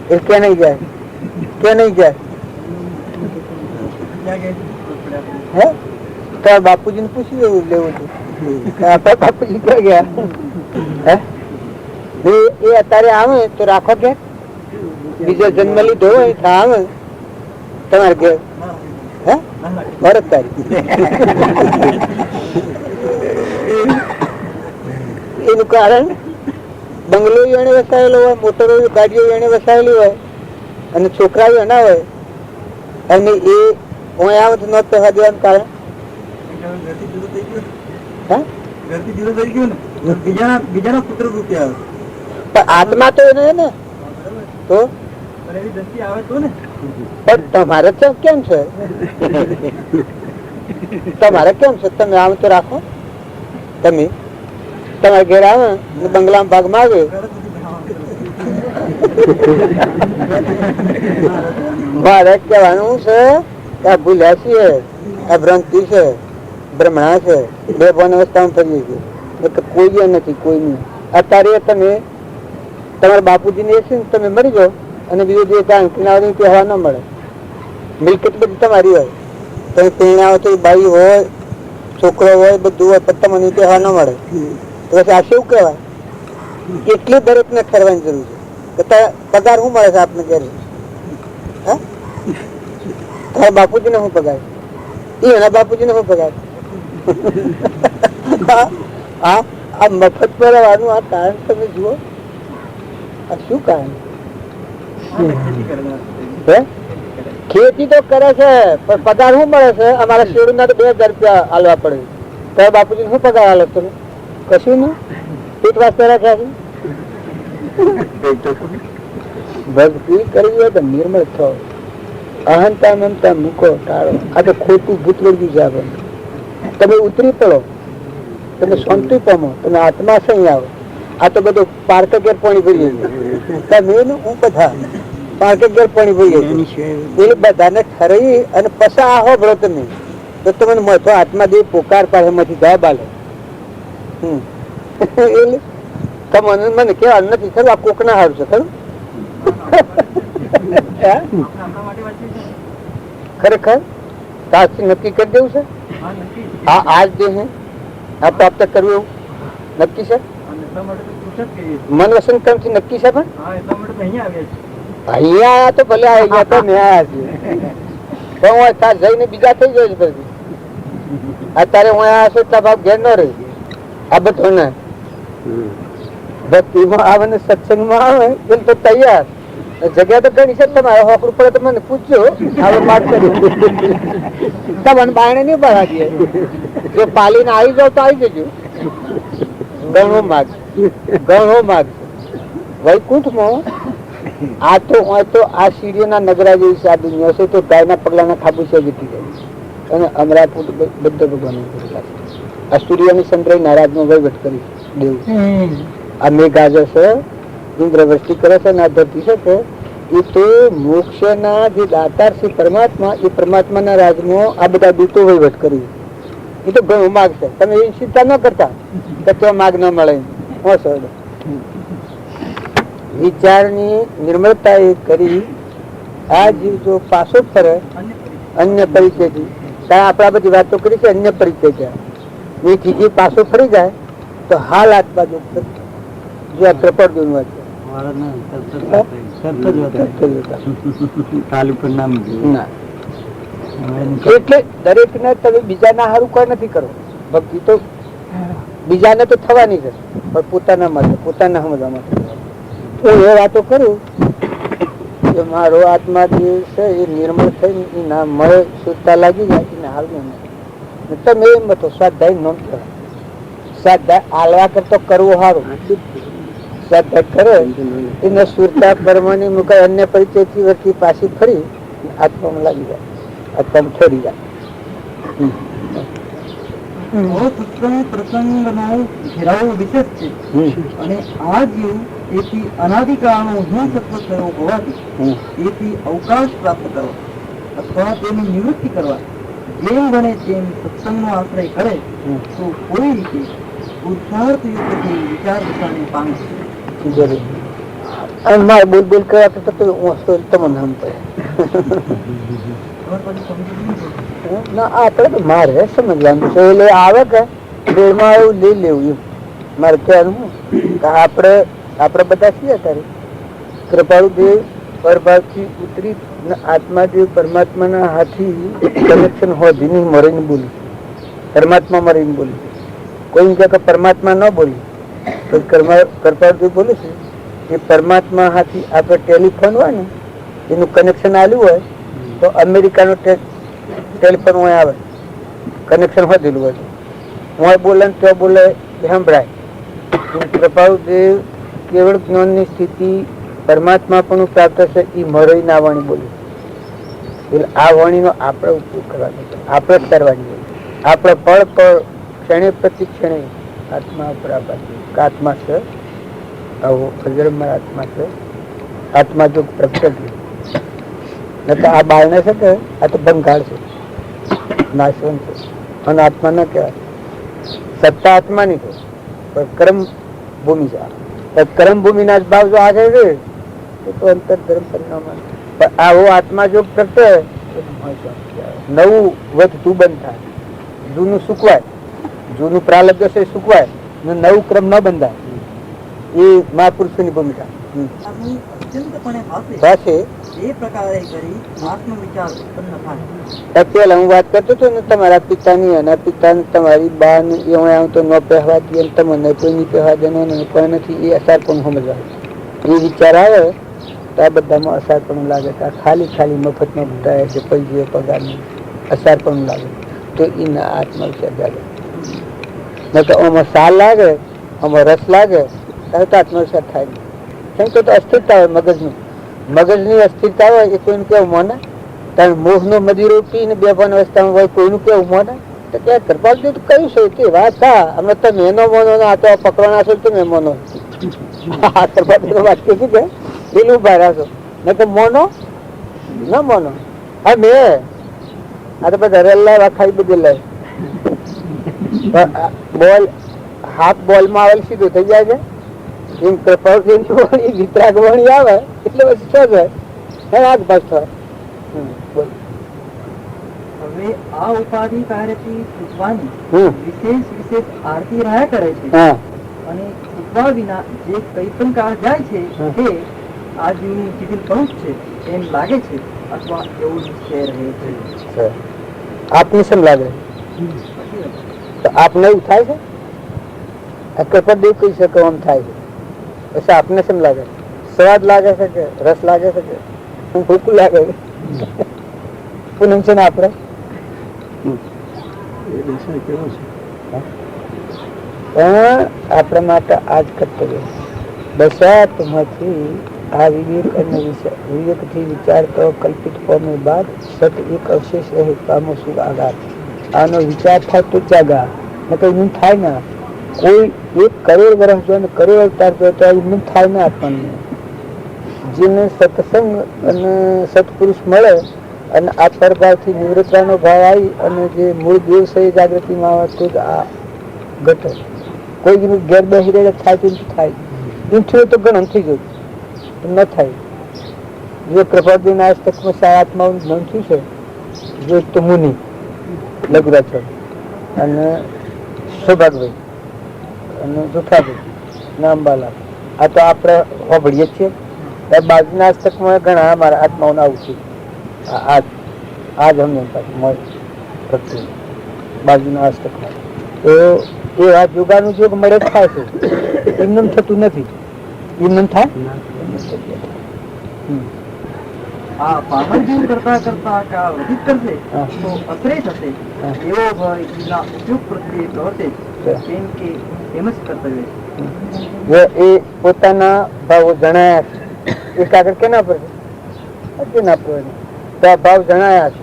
એ ક્યાં નહીં જાય? ક્યાં નહીં જાય? હે? તાર બાપુજી ને પૂછી લેવું હતું. બાપુજી ક્યાં ગયા? હે? એ અત્યારે આવે તો રાખો કે બીજો જન્મ લીધો હોય તો આવે તમારે ઘેર. હે? ભરત તારી એનું કારણ બંગલો એને વસાયેલો હોય, મોટરો ગાડીઓ એને વસાયેલી હોય અને છોકરાઓ એના હોય અને એ આવે તો નોંધ પહેવા દેવાનું કારણ બીજાના પુત્ર રૂપિયા પણ આત્મા તો એને ને તો આવે તો ને પણ તમારે તો કેમ છે? તમારે કેમ છે? તમે આમ તો રાખો. તમે તમારે ઘેર આવે બંગલામાં ભાગ માગે મારે કહેવાનું છે કે આ ભૂલ્યા છીએ, આ ભ્રાંતિ છે, બ્રહ્મણા છે, બે ભવન અવસ્થામાં ફરીએ છીએ. કોઈ નથી, કોઈ નહીં. અત્યારે તમે તમારા બાપુજી ને છે ને તમે મરી જાઓ અને બીજો જે કાંઈ કિનારી કહેવા ન મળે. મિલકત બધી તમારી હોય, તમે પહેણાવો તો બાઈ હોય, છોકરો હોય, બધું હોય, પણ તમને કહેવા ન મળે. તો પછી આ શું કહેવાય? એટલી દરેક ને ઠરવાની જરૂર છે કે પગાર શું મળે છે આપને ઘેર? તારા બાપુજી ને શું પગાર? એના બાપુજી ને શું પગાર? આ મફત કરવાનું આ કારણ તમે જુઓ. આ શું કારણ? ખેતી તો કરે છે પણ પગાર શું મળે છે? અમારા શેરુ ના તો 2000 રૂપિયા આલવા પડે. તારા બાપુજી ને શું પગાર આલો તમે? કશું નહીં. પેટ વાસ્તે રાખ્યા છે. ભક્તિ કરવી હોય તો નિર્મળ થો, અહંતા મમતા મૂકો, ટાળો. આ તો ખોટું ભૂત વળગ્યું છે આપણને. તમે ઉતરી પડો, તમે શાંતિ પામો, તમે આત્મા સહી આવો. આ તો બધું પાર્ક ઘેર પાણી ભરીએ તમે હું બધા પાર્ક ઘેર પાણી ભરીએ એ બધાને ઠરાવી અને પછી આ હોભળો તમે તો તમને મળતો આત્માદેવ પોકાર પાડે એમાંથી જવાબ આલે. એટલે તમને મને કહેવાનું નથી ખરું, આ કોક ના હારું છે ખરું. ખરેખર સાચી નક્કી કરી દેવું છે. આજ જે હે આ પ્રાપ્ત કરવું એવું નક્કી છે. મન વસન કર્મ થી નક્કી છે. પણ અહીંયા તો ભલે આવી ગયા તો મેં આવ્યા છીએ પણ તાર જઈને બીજા થઈ જાય છે. પછી અત્યારે હું આવ્યા છું ત્યાં ભાગ ઘેર ન રહી. આ બધું ને ભક્તિમાં આવે ને સત્સંગમાં આવે એમ તો તૈયાર. જગ્યા તો ઘણી છે તમારે હોકડું પડે તો મને પૂછજો. હવે વાત કરી તમને બાયણે નહીં ભરા દે. જો પાલીને આવી જાવ તો આવી જજો. ઘણો માગ, ઘણો માગ વૈકુંઠમાં. આ તો આ સીડીઓના નગરા જેવી છે આ દુનિયા છે. તો ગાયના પગલાના ખાબુચિયા જીતી જાય અને અમરાપુર બધા ભગવાન આ સૂર્યની ચંદ્ર નારાજ નો વહીવટ કરી દેવું. આ મેઘાજર છે, ઇન્દ્રવૃષ્ટિ કરે છે ને આ ધરતી છે એ તો મોક્ષના જે દાતાર છે પરમાત્મા, એ પરમાત્માના રાજમાં આ બધા દૂતો વહીવટ કરી. એ તો ઘણું માગ છે. તમે એ ચિંતા ન કરતા કે તો માગ ન મળે. વિચારની નિર્મળતા એ કરી આ જીવ જો પાછો ફરે અન્ય પરિચયથી, ત્યાં આપણા બધી વાતો કરી છે અન્ય પરિચય છે. એ જીવ પાછો ફરી જાય તો હાલ હાથ બાજુ જો આ પ્રપર દોનવા છે. એટલે દરેક ને તમે બીજાના હારું કોઈ નથી કરો. ભક્તિ તો બીજાને તો થવાની છે પણ પોતાના માટે, પોતાના સમજવા માટે. હું એ વાતો કરું કે મારો આત્મા જે છે એ નિર્મળ થઈ ના મળે સુધતા લાગી જાય ને હાલ તમે એમ હતો સ્વાધ્યાય નોંધ કરો. સ્વાધ્યાય આલવા કરતો કરવો સારું. સ્વાધ્યાય કરે એને સુરતા પરમાની મુકાય અન્ય પરિચય થી વર્તી પાછી ફરી આત્મામાં લાગી જાય, આત્મામાં ઠરી જાય. સત્સંગ પ્રસંગનો ઘેરાવો વિશેષ છે અને આ જીવ એથી અનાદિકાળનો હું સત્વ થયો હોવાથી એથી અવકાશ પ્રાપ્ત કરો અથવા તેની નિવૃત્તિ કરવા જેમ બને તેમ સત્સંગનો આશ્રય કરે તો કોઈ રીતે પુરુષાર્થ યુક્તથી વિચાર દિશાને પામે મારે બોલ બોલ કર્યા તો તમને સમજાય ના આપડે તો મારે સમજવાનું છે એટલે આવે કે દેહમાં એવું લઈ લેવું એમ મારે કહેવાનું આપડે બધા છીએ અત્યારે કૃપાળુ દેવ પરભાવથી ઉતરી આત્માદેવ પરમાત્માના હાથી કનેક્શન હોય ધીની મરીને બોલી પરમાત્મા મરીને બોલી કોઈ કે પરમાત્મા ન બોલી તો કૃપાળુદેવ બોલે છે એ પરમાત્મા હાથી આપણે ટેલિફોન હોય ને એનું કનેક્શન આલ્યું હોય તો અમેરિકાનો ટેલિફોન હોય આવે કનેક્શન વધેલું હોય હું બોલે ને ત્યાં બોલે સંભળાય કૃપાળુદેવ કેવળ જ્ઞાનની સ્થિતિ પરમાત્મા પણ પ્રાપ્ત છે એ મરોઈ ના વાણી બોલી એટલે આ વાણીનો આપણે ઉપયોગ કરવાનો આપણે જ કરવાની આપણે પળ પળ ક્ષણે પ્રતિ ક્ષણે આત્મા ઉપર આત્મા છે આવો અજરમર આત્મા છે આત્મા જો પ્રગટ આ બાળને છે કે આ તો ભંગાળ છે નાશવંત છે અને આત્મા ન કહેવાય સત્તા આત્માની છે પણ કર્મ ભૂમિ છે કર્મ ભૂમિ ના ભાવ જો આગળ રહે તો અંતર ધર્મ પરિણામ પણ આવો આત્મા જો પ્રગટે નવું વધતું બંધ થાય જૂનું સુકવાય જૂનું પ્રાલબ્ધ છે સુકવાય ને નવું ક્રમ ન બંધાય એ મહાપુરુષોની ભૂમિકા પેલા હું વાત કરતો હતો ને તમારા પિતાની અને પિતા તમારી બા ને તો ન પહેવા દે તમને કોઈ નહીં પહેવા દેનો કોઈ નથી એ અસાર પણ સમજવા એ વિચાર આવે તો આ બધામાં અસાર પણ લાગે કે ખાલી મફતમાં ભૂટાય છે પૈસે પગારની અસાર પણ લાગે તો એના આત્મવિશ્વાસ જાગે ન તો આમાં સાર લાગે આમાં રસ લાગે ત્યારે તો આત્મવિશ્વાસ થાય કેમ કે અસ્થિરતા હોય મગજની અસ્થિરતા હોય એ કોઈનું કેવું મોને કારણ મોહનો મદીરો પીને બેભાન અવસ્થામાં હોય કોઈનું કેવું મોને તો ક્યાં કૃપાળુદેવ તો કહ્યું છે કે વાત હા અમે તો મેનો મોનો આ તો પકડવાના છો તો મેં મોનો કૃપાળુદેવ વાત કે શું કે પેલું ઉભા રાખો ન તો મોનો ન મોનો હા મેં આ તો બધા રેલા ખાઈ બધી લે બોલ હાથ બોલ માં આવેલ સીધું થઈ જાય છે એમ કૃપાળુદેવ વિતરાગ વણી આવે એટલે પછી શું થાય આગ ભાગ થાય. હવે આ ઉપાધિ કાર્યથી છૂટવાની વિશેષ આરતી રહ્યા કરે છે અને છૂટવા વિના જે કઈ પણ કાળ જાય છે તે આ જીવની શિથિલ પહોંચ છે એમ લાગે છે અથવા એવું નિશ્ચય રહે છે. આપને શેમ લાગે તો આપને એવું થાય છે આ કૃપાળુદેવ કહી શકે આમ થાય છે પછી આપને શેમ લાગે સ્વાદ લાગે છે કે રસ લાગે છે કે ભૂખ લાગે છે પૂનમ છે ને આપણે પણ આપણા માટે આજ કર્તવ્ય બસાતમાંથી આ વિવેક અને વિવેકથી વિચાર કરો કલ્પિત પામે બાદ સત એક અવશેષ રહે પામો સુખ આઘાત આનો વિચાર થાય તો જાગા ન તો એમ થાય ના કોઈ 1 કરોડ વર્ષ જો કરોડ અવતાર જો તો એમ થાય ના આપણને જેને સત્સંગ અને સત્પુરુષ મળે અને આ પરભાવથી નિવૃત્તાનો ભાવ આવી અને જે મૂળ દેવ સહી જાગૃતિમાં આવે તો જ આ ઘટે કોઈ ઘેર બેસી રહે થાય તો થાય એમ થયું તો ગણન થઈ ગયું ન થાય જે કૃપાળુદેવના અષ્ટકમાં સારાત્માનું જ્ઞાન થયું છે જે તો મુનિ લઘુરાચર અને સૌભાગભાઈ અને જુઠાભાઈ નામબાલા આ તો આપણે સાંભળીએ છીએ બાજુના અષ્ટકમાં ઘણા અમારા આત્માઓને આવું છે આજ અમને મળે બાજુના અષ્ટકમાં તો એ આ યોગાનું યોગ મળે થાય છે એમને થતું નથી એમને થાય આ પામર જીવ કરતા કરતા કાળ વ્યતીત કરશે તો અસરે થશે એવો ભય એના ઉપયોગ પ્રત્યે પ્રવર્તે કેમ કે એમ જ કર્તવ્ય છે એ પોતાના ભાવો જણાયા છે એક આગળ કેના પર કેના પર તો આ ભાવ જણાયા છે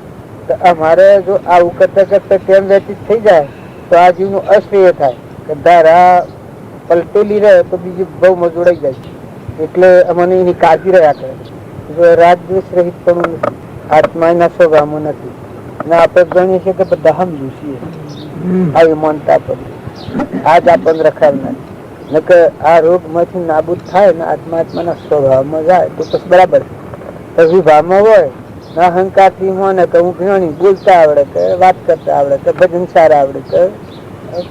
તો અમારે જો આવું કરતા કરતા કેમ વ્યતીત થઈ જાય તો આ જીવનું અશ્રેય થાય કે ધારા પલટેલી રહે તો બીજી ભાવમાં જોડાઈ જાય, એટલે અમને એની કાળજી રહ્યા કરે. રાગદ્વેષ રહિત પણ નથી, આત્મા એના સ્વભાવમાં નથી. અને આપણે ગણીએ છીએ કે બધા સમજુ છીએ, આવી માનતા પડી આજ આપણને રખાવનાર. નકર આ રોગ માંથી નાબૂદ થાય ને આત્માના સ્વભાવમાં જાય તો પછી બરાબર. વિભાવમાં હોય ને અહંકાર થી મને કે હું જ્ઞાની, બોલતા આવડે કે વાત કરતા આવડે કે ભજન સારા આવડે કે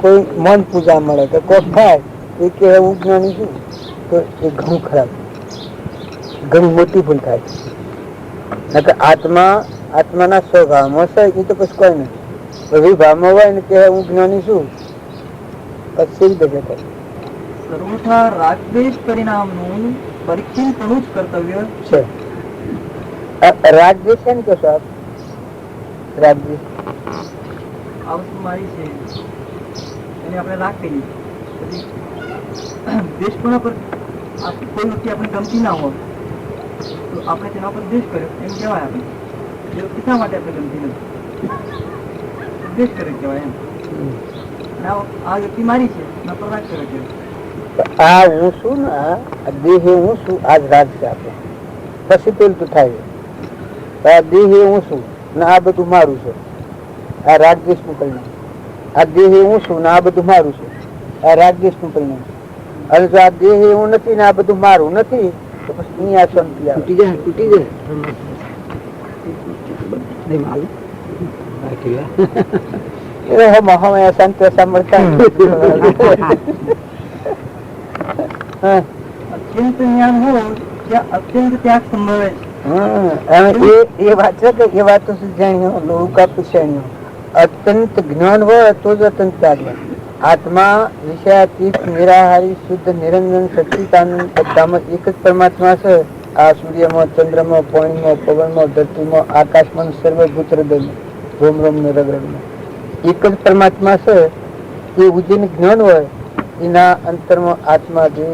કોઈ મન પૂજા મળે કે કોક થાય એ કે હું જ્ઞાની છું, તો એ ઘણું ખરાબ, ઘણી મોટી ભૂલ થાય. નકર આત્માના સ્વભાવમાં છે એ તો પછી કોઈ નથી. વિભાવમાં હોય ને કે હું જ્ઞાની છું, પછી રીતે જતા સર્વથા રાગદ્વેષ પરિણામનું પરીક્ષણપણું જ કર્તવ્ય છે. રાગદ્વેષ છે ને કે સાહેબ, રાગદ્વેષ આ વસ્તુ મારી છે એને આપણે રાગ કરી. પછી દ્વેષપણા પર કોઈ વ્યક્તિ આપણે ગમતી ના હોય તો આપણે તેના પર દ્વેષ કર્યો એમ કહેવાય. આપણે એ વ્યક્તિ શા માટે આપણે ગમતી નથી, દ્વેષ કર્યો કહેવાય એમ. આ વ્યક્તિ મારી છે એના પર રાગ કર્યો કહેવાય. આ હું છું ને, આ દેહ હું છું, આ જ રાગ છે આપણે. પછી પેલું તો થાય આ દેહ હું છું ને આ બધું મારું છે, આ રાગદ્વેષ નું પરિણામ. આ દેહ હું છું ને આ બધું મારું છે, આ રાગદ્વેષ નું પરિણામ. અને જો આ દેહ હું નથી ને આ બધું મારું નથી તો પછી અહીંયા શાંતિ આવે. તૂટી જાય શાંતિ સાંભળતા અત્યંત જ્ઞાન હોય ત્યાં અત્યંત ત્યાગ સંભવે છે. એ વાત છે કે એ વાત તો જાણ્યો લોકા પૂછાણ્યો. અત્યંત જ્ઞાન હોય તો જ અત્યંત ત્યાગ. આત્મા વિષયાતીત નિરાહારી શુદ્ધ નિરંજન સચ્ચિદાનંદ બધામાં એક જ પરમાત્મા છે. આ સૂર્યમાં, ચંદ્રમાં, પાણીમાં, પવનમાં, ધરતીમાં, આકાશમાં, સર્વભૂત હૃદયમાં, રોમ રોમ ને રગરગમાં એક જ પરમાત્મા છે. એ ઉજ્જૈન જ્ઞાન હોય એના અંતરમાં આત્મા જે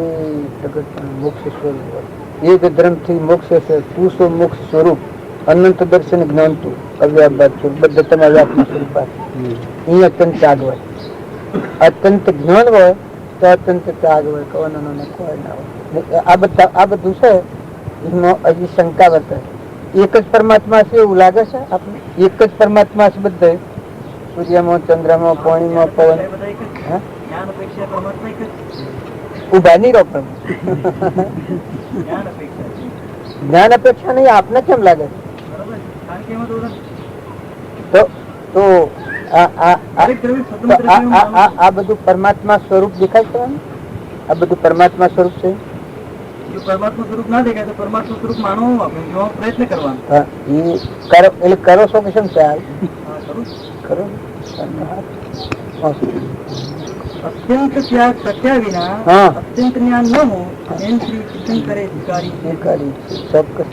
પ્રગટ મોક્ષ સ્વરૂપ હોય. એક ધર્મથી મોક્ષ છે, તું સો મોક્ષ સ્વરૂપ, અનંત દર્શન જ્ઞાન તું અવ્યાબાદ સ્વરૂપ, બધા તમારા આત્મા સ્વરૂપ. અહીં અત્યંત ત્યાગ હોય. અત્યંત જ્ઞાન હોય તો અત્યંત ત્યાગ હોય. કવાના કોઈ ના હોય. આ બધું છે એમાં હજી શંકા વર્તાય. એક જ પરમાત્મા છે એવું લાગે છે આપણે? એક જ પરમાત્મા છે બધે, સૂર્યમાં, ચંદ્રમાં, પાણીમાં, પવન. ઉભા નહીં રહો પણ જ્ઞાન અપેક્ષા નહીં. આપને કેમ લાગે તો આ બધું પરમાત્મા સ્વરૂપ દેખાય છે? આ બધું પરમાત્મા સ્વરૂપ છે? પરમાત્મા સ્વરૂપ ના દેખાય તો પરમાત્મા સ્વરૂપ માનવું આપણે જોવાનો પ્રયત્ન કરવાનો. એટલે કરો છો કે શું છે? કરો અત્યંત ત્યાગ શક્યા વિના અત્યંત જ્ઞાન ન હો એમ શ્રી તીર્થંકરે સ્વીકારી. ચોક્કસ.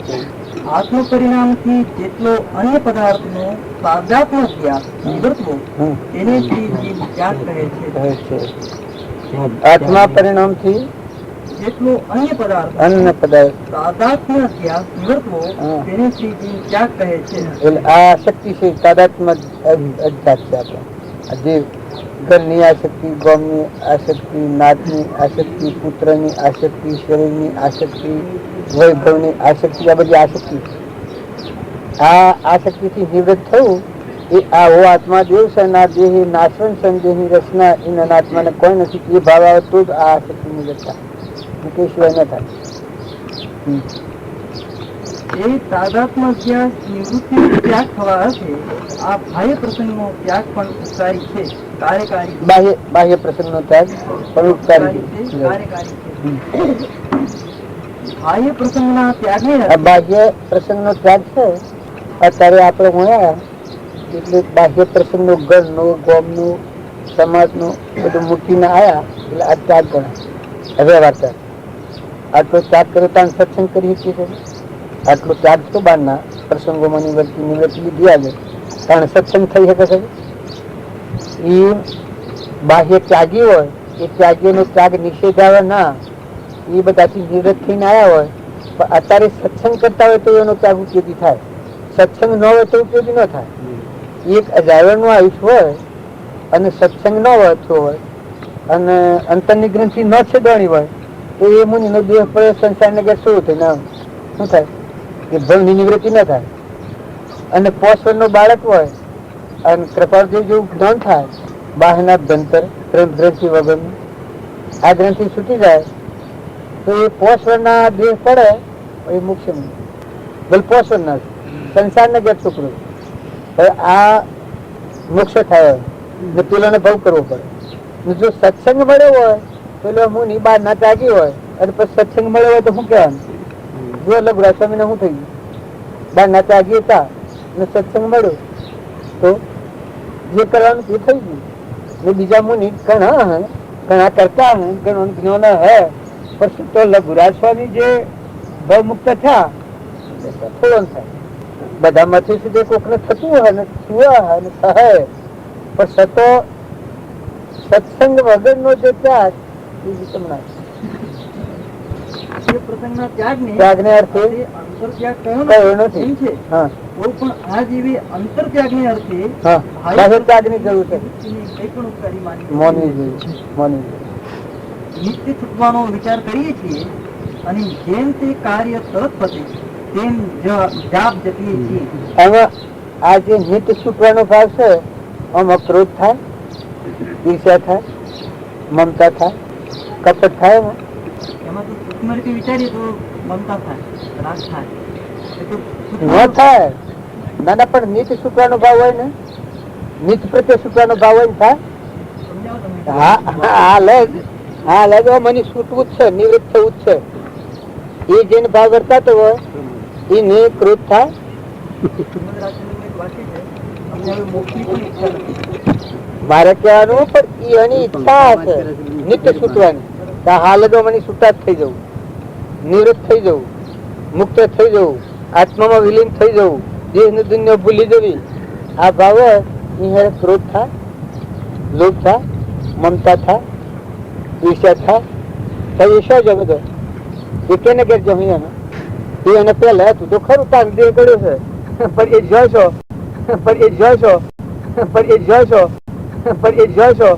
આત્મ પરિણામથી જેટલો અન્ય પદાર્થનો સાધાત્મ ત્યાગ નિવર્તવો તેને શ્રી જીવ ત્યાગ કહે છે. આત્મા પરિણામથી જેટલો અન્ય પદાર્થ સાધાત્મ ત્યાગ નિવર્તવો તેને શ્રી જીવ ત્યાગ કહે છે. એટલે આ શક્તિ છે તાદાત્મ અધ્યાત્મ છે. આપણે જે ઘરની આસક્તિ, ગામની આસક્તિ, નાતની આસક્તિ, પુત્રની આસક્તિ, શરીરની આસક્તિ, વૈભવની આસક્તિ, આ બધી આસક્તિ. આ આસક્તિથી નિવૃત્ત થવું એ આવો આત્મા દેવ છે. ના દેહી નાશવન સંદેહની રચના એના આત્માને કોઈ નથી. એ ભાવ આવે તો જ આ આસક્તિ નિવૃત્ત થાય, તે સિવાય ન થાય. એ તાદાત્મ ત્યાગ નિવૃત્તિ ત્યાગ થવા હશે આ બાહ્ય પ્રસંગનો ત્યાગ પણ ઉપકારી છે, કાર્યકારી. બાહ્ય પ્રસંગનો ત્યાગ પણ ઉપકારી છે, કાર્યકારી છે. બાહ્ય પ્રસંગના ત્યાગને બાહ્ય પ્રસંગનો ત્યાગ છે. અત્યારે આપણે ભણ્યા એટલે બાહ્ય પ્રસંગનો ઘરનો, ગામનો, સમાજનો બધું મૂકીને આવ્યા એટલે આ ત્યાગ ગણાય. હવે વાત આટલો ત્યાગ કર્યો ત્યાં સત્સંગ કરી શકીએ છીએ. આટલો ત્યાગ તો બહારના પ્રસંગોમાં નિવૃત્તિ લીધી આવે કારણ સત્સંગ થઈ શકે છે. એ બાહ્ય ત્યાગી હોય એ ત્યાગીઓનો ત્યાગ નિષેધ આવે ના, એ બધાથી નિવૃત્ત થઈને આવ્યા હોય પણ અત્યારે સત્સંગ કરતા હોય તો એનો ત્યાગ ઉપયોગી થાય. સત્સંગ ન હોય તો ઉપયોગી ન થાય. એક અજાવરનું આયુષ્ય હોય અને સત્સંગ ન થયો હોય અને અંતરની ગ્રંથિ ન છેદવાની હોય તો એ મુનિનો દેહ પડે સંસારને કે શું થાય શું થાય કે ભવની નિવૃત્તિ ન થાય. અને પોષણ નું બાળક હોય અને કૃપાળજી જેવું જ્ઞાન થાય બહારના ભંતર ગ્રંથિ વગરનું આ ગ્રંથિ છૂટી જાય તો એ પોષણના દેહ પડે એ મોક્ષ નહીં ભલે પોષણ ના સંસારને કે છોકરું આ મોક્ષ થાય ને પેલાને ભવ કરવો પડે. જો સત્સંગ મળ્યો હોય પેલો મુનિ બાર ના ત્યાગી હોય અને પછી સત્સંગ મળ્યો હોય તો શું કહેવાનું? જો લઘુરા સ્વામી ને શું થઈ ગયું? બાર ના ત્યાગી હતા ને સત્સંગ મળ્યો તો જે કરવાનું તે થઈ ગયું. ને બીજા મુનિ ઘણા કરતા હે ઘણો જ્ઞાન હે પણ તો લઘુરાજ સ્વામી જે ભવ મુક્ત થયા થોડો થાય બધામાંથી સુધી કોકને થતું હોય ને થયા હોય ને થાય પણ સતો સત્સંગ વગરનો જે ત્યાગ એ વિષમના પ્રસંગના ત્યાગને અર્થે અંતર ત્યાગ કયો નથી. છે હા પણ આ જેવી અંતર ત્યાગને અર્થે હા બાહ્ય ત્યાગની જરૂર છે. કઈ પણ ઉપકારી માનવી જોઈએ માનવી જોઈએ. નિત્ય છૂટવાનો વિચાર કરીએ છીએ અને જેમ તે કાર્ય તરત પતે તેમ જાપ જપીએ છીએ. એમાં આ જે નિત્ય છૂટવાનો ભાવ છે આમાં ક્રોધ થાય, ઈર્ષ્યા થાય, મમતા થાય, કપટ થાય. એમાં તો સૂક્ષ્મ રીતે વિચારીએ તો મમતા થાય, રાગ થાય. ન થાય ના ના પણ નિત્ય છૂટવાનો ભાવ હોય ને નિત્ય પ્રત્યે છૂટવાનો ભાવ હોય ને થાય. સમજાવો તમે. હા લગ મને છૂટવું જ છે, નિવૃત્ત થવું જ છે. એ જેને ભાવ વર્તાતો હોય એને ક્રોધ થાય. શ્રીમદ રાજચંદ્રનું એક વાક્ય છે, અમને હવે મોક્ષની પણ ઈચ્છા નથી. મારે કહેવાનું પણ એની ઈચ્છા છે નિત્ય છૂટવાની. હાલ તો મને છૂટા જ થઈ જવું, નિવૃત્ત થઈ જવું, મુક્ત થઈ જવું, આત્મામાં વિલીન થઈ જવું, દેહની દુનિયા ભૂલી જવી. આ ભાવ હોય ક્રોધ થાય, લોભ થાય, મમતા થાય, ઈર્ષ્યા થાય. ઈર્ષ્યા જો બધો એ કેને કે એને પેલા તું તો ખરું તાર દેહ કર્યો છે પણ એ જોશો પણ એ જોશો પણ એ જોશો પણ એ જોશો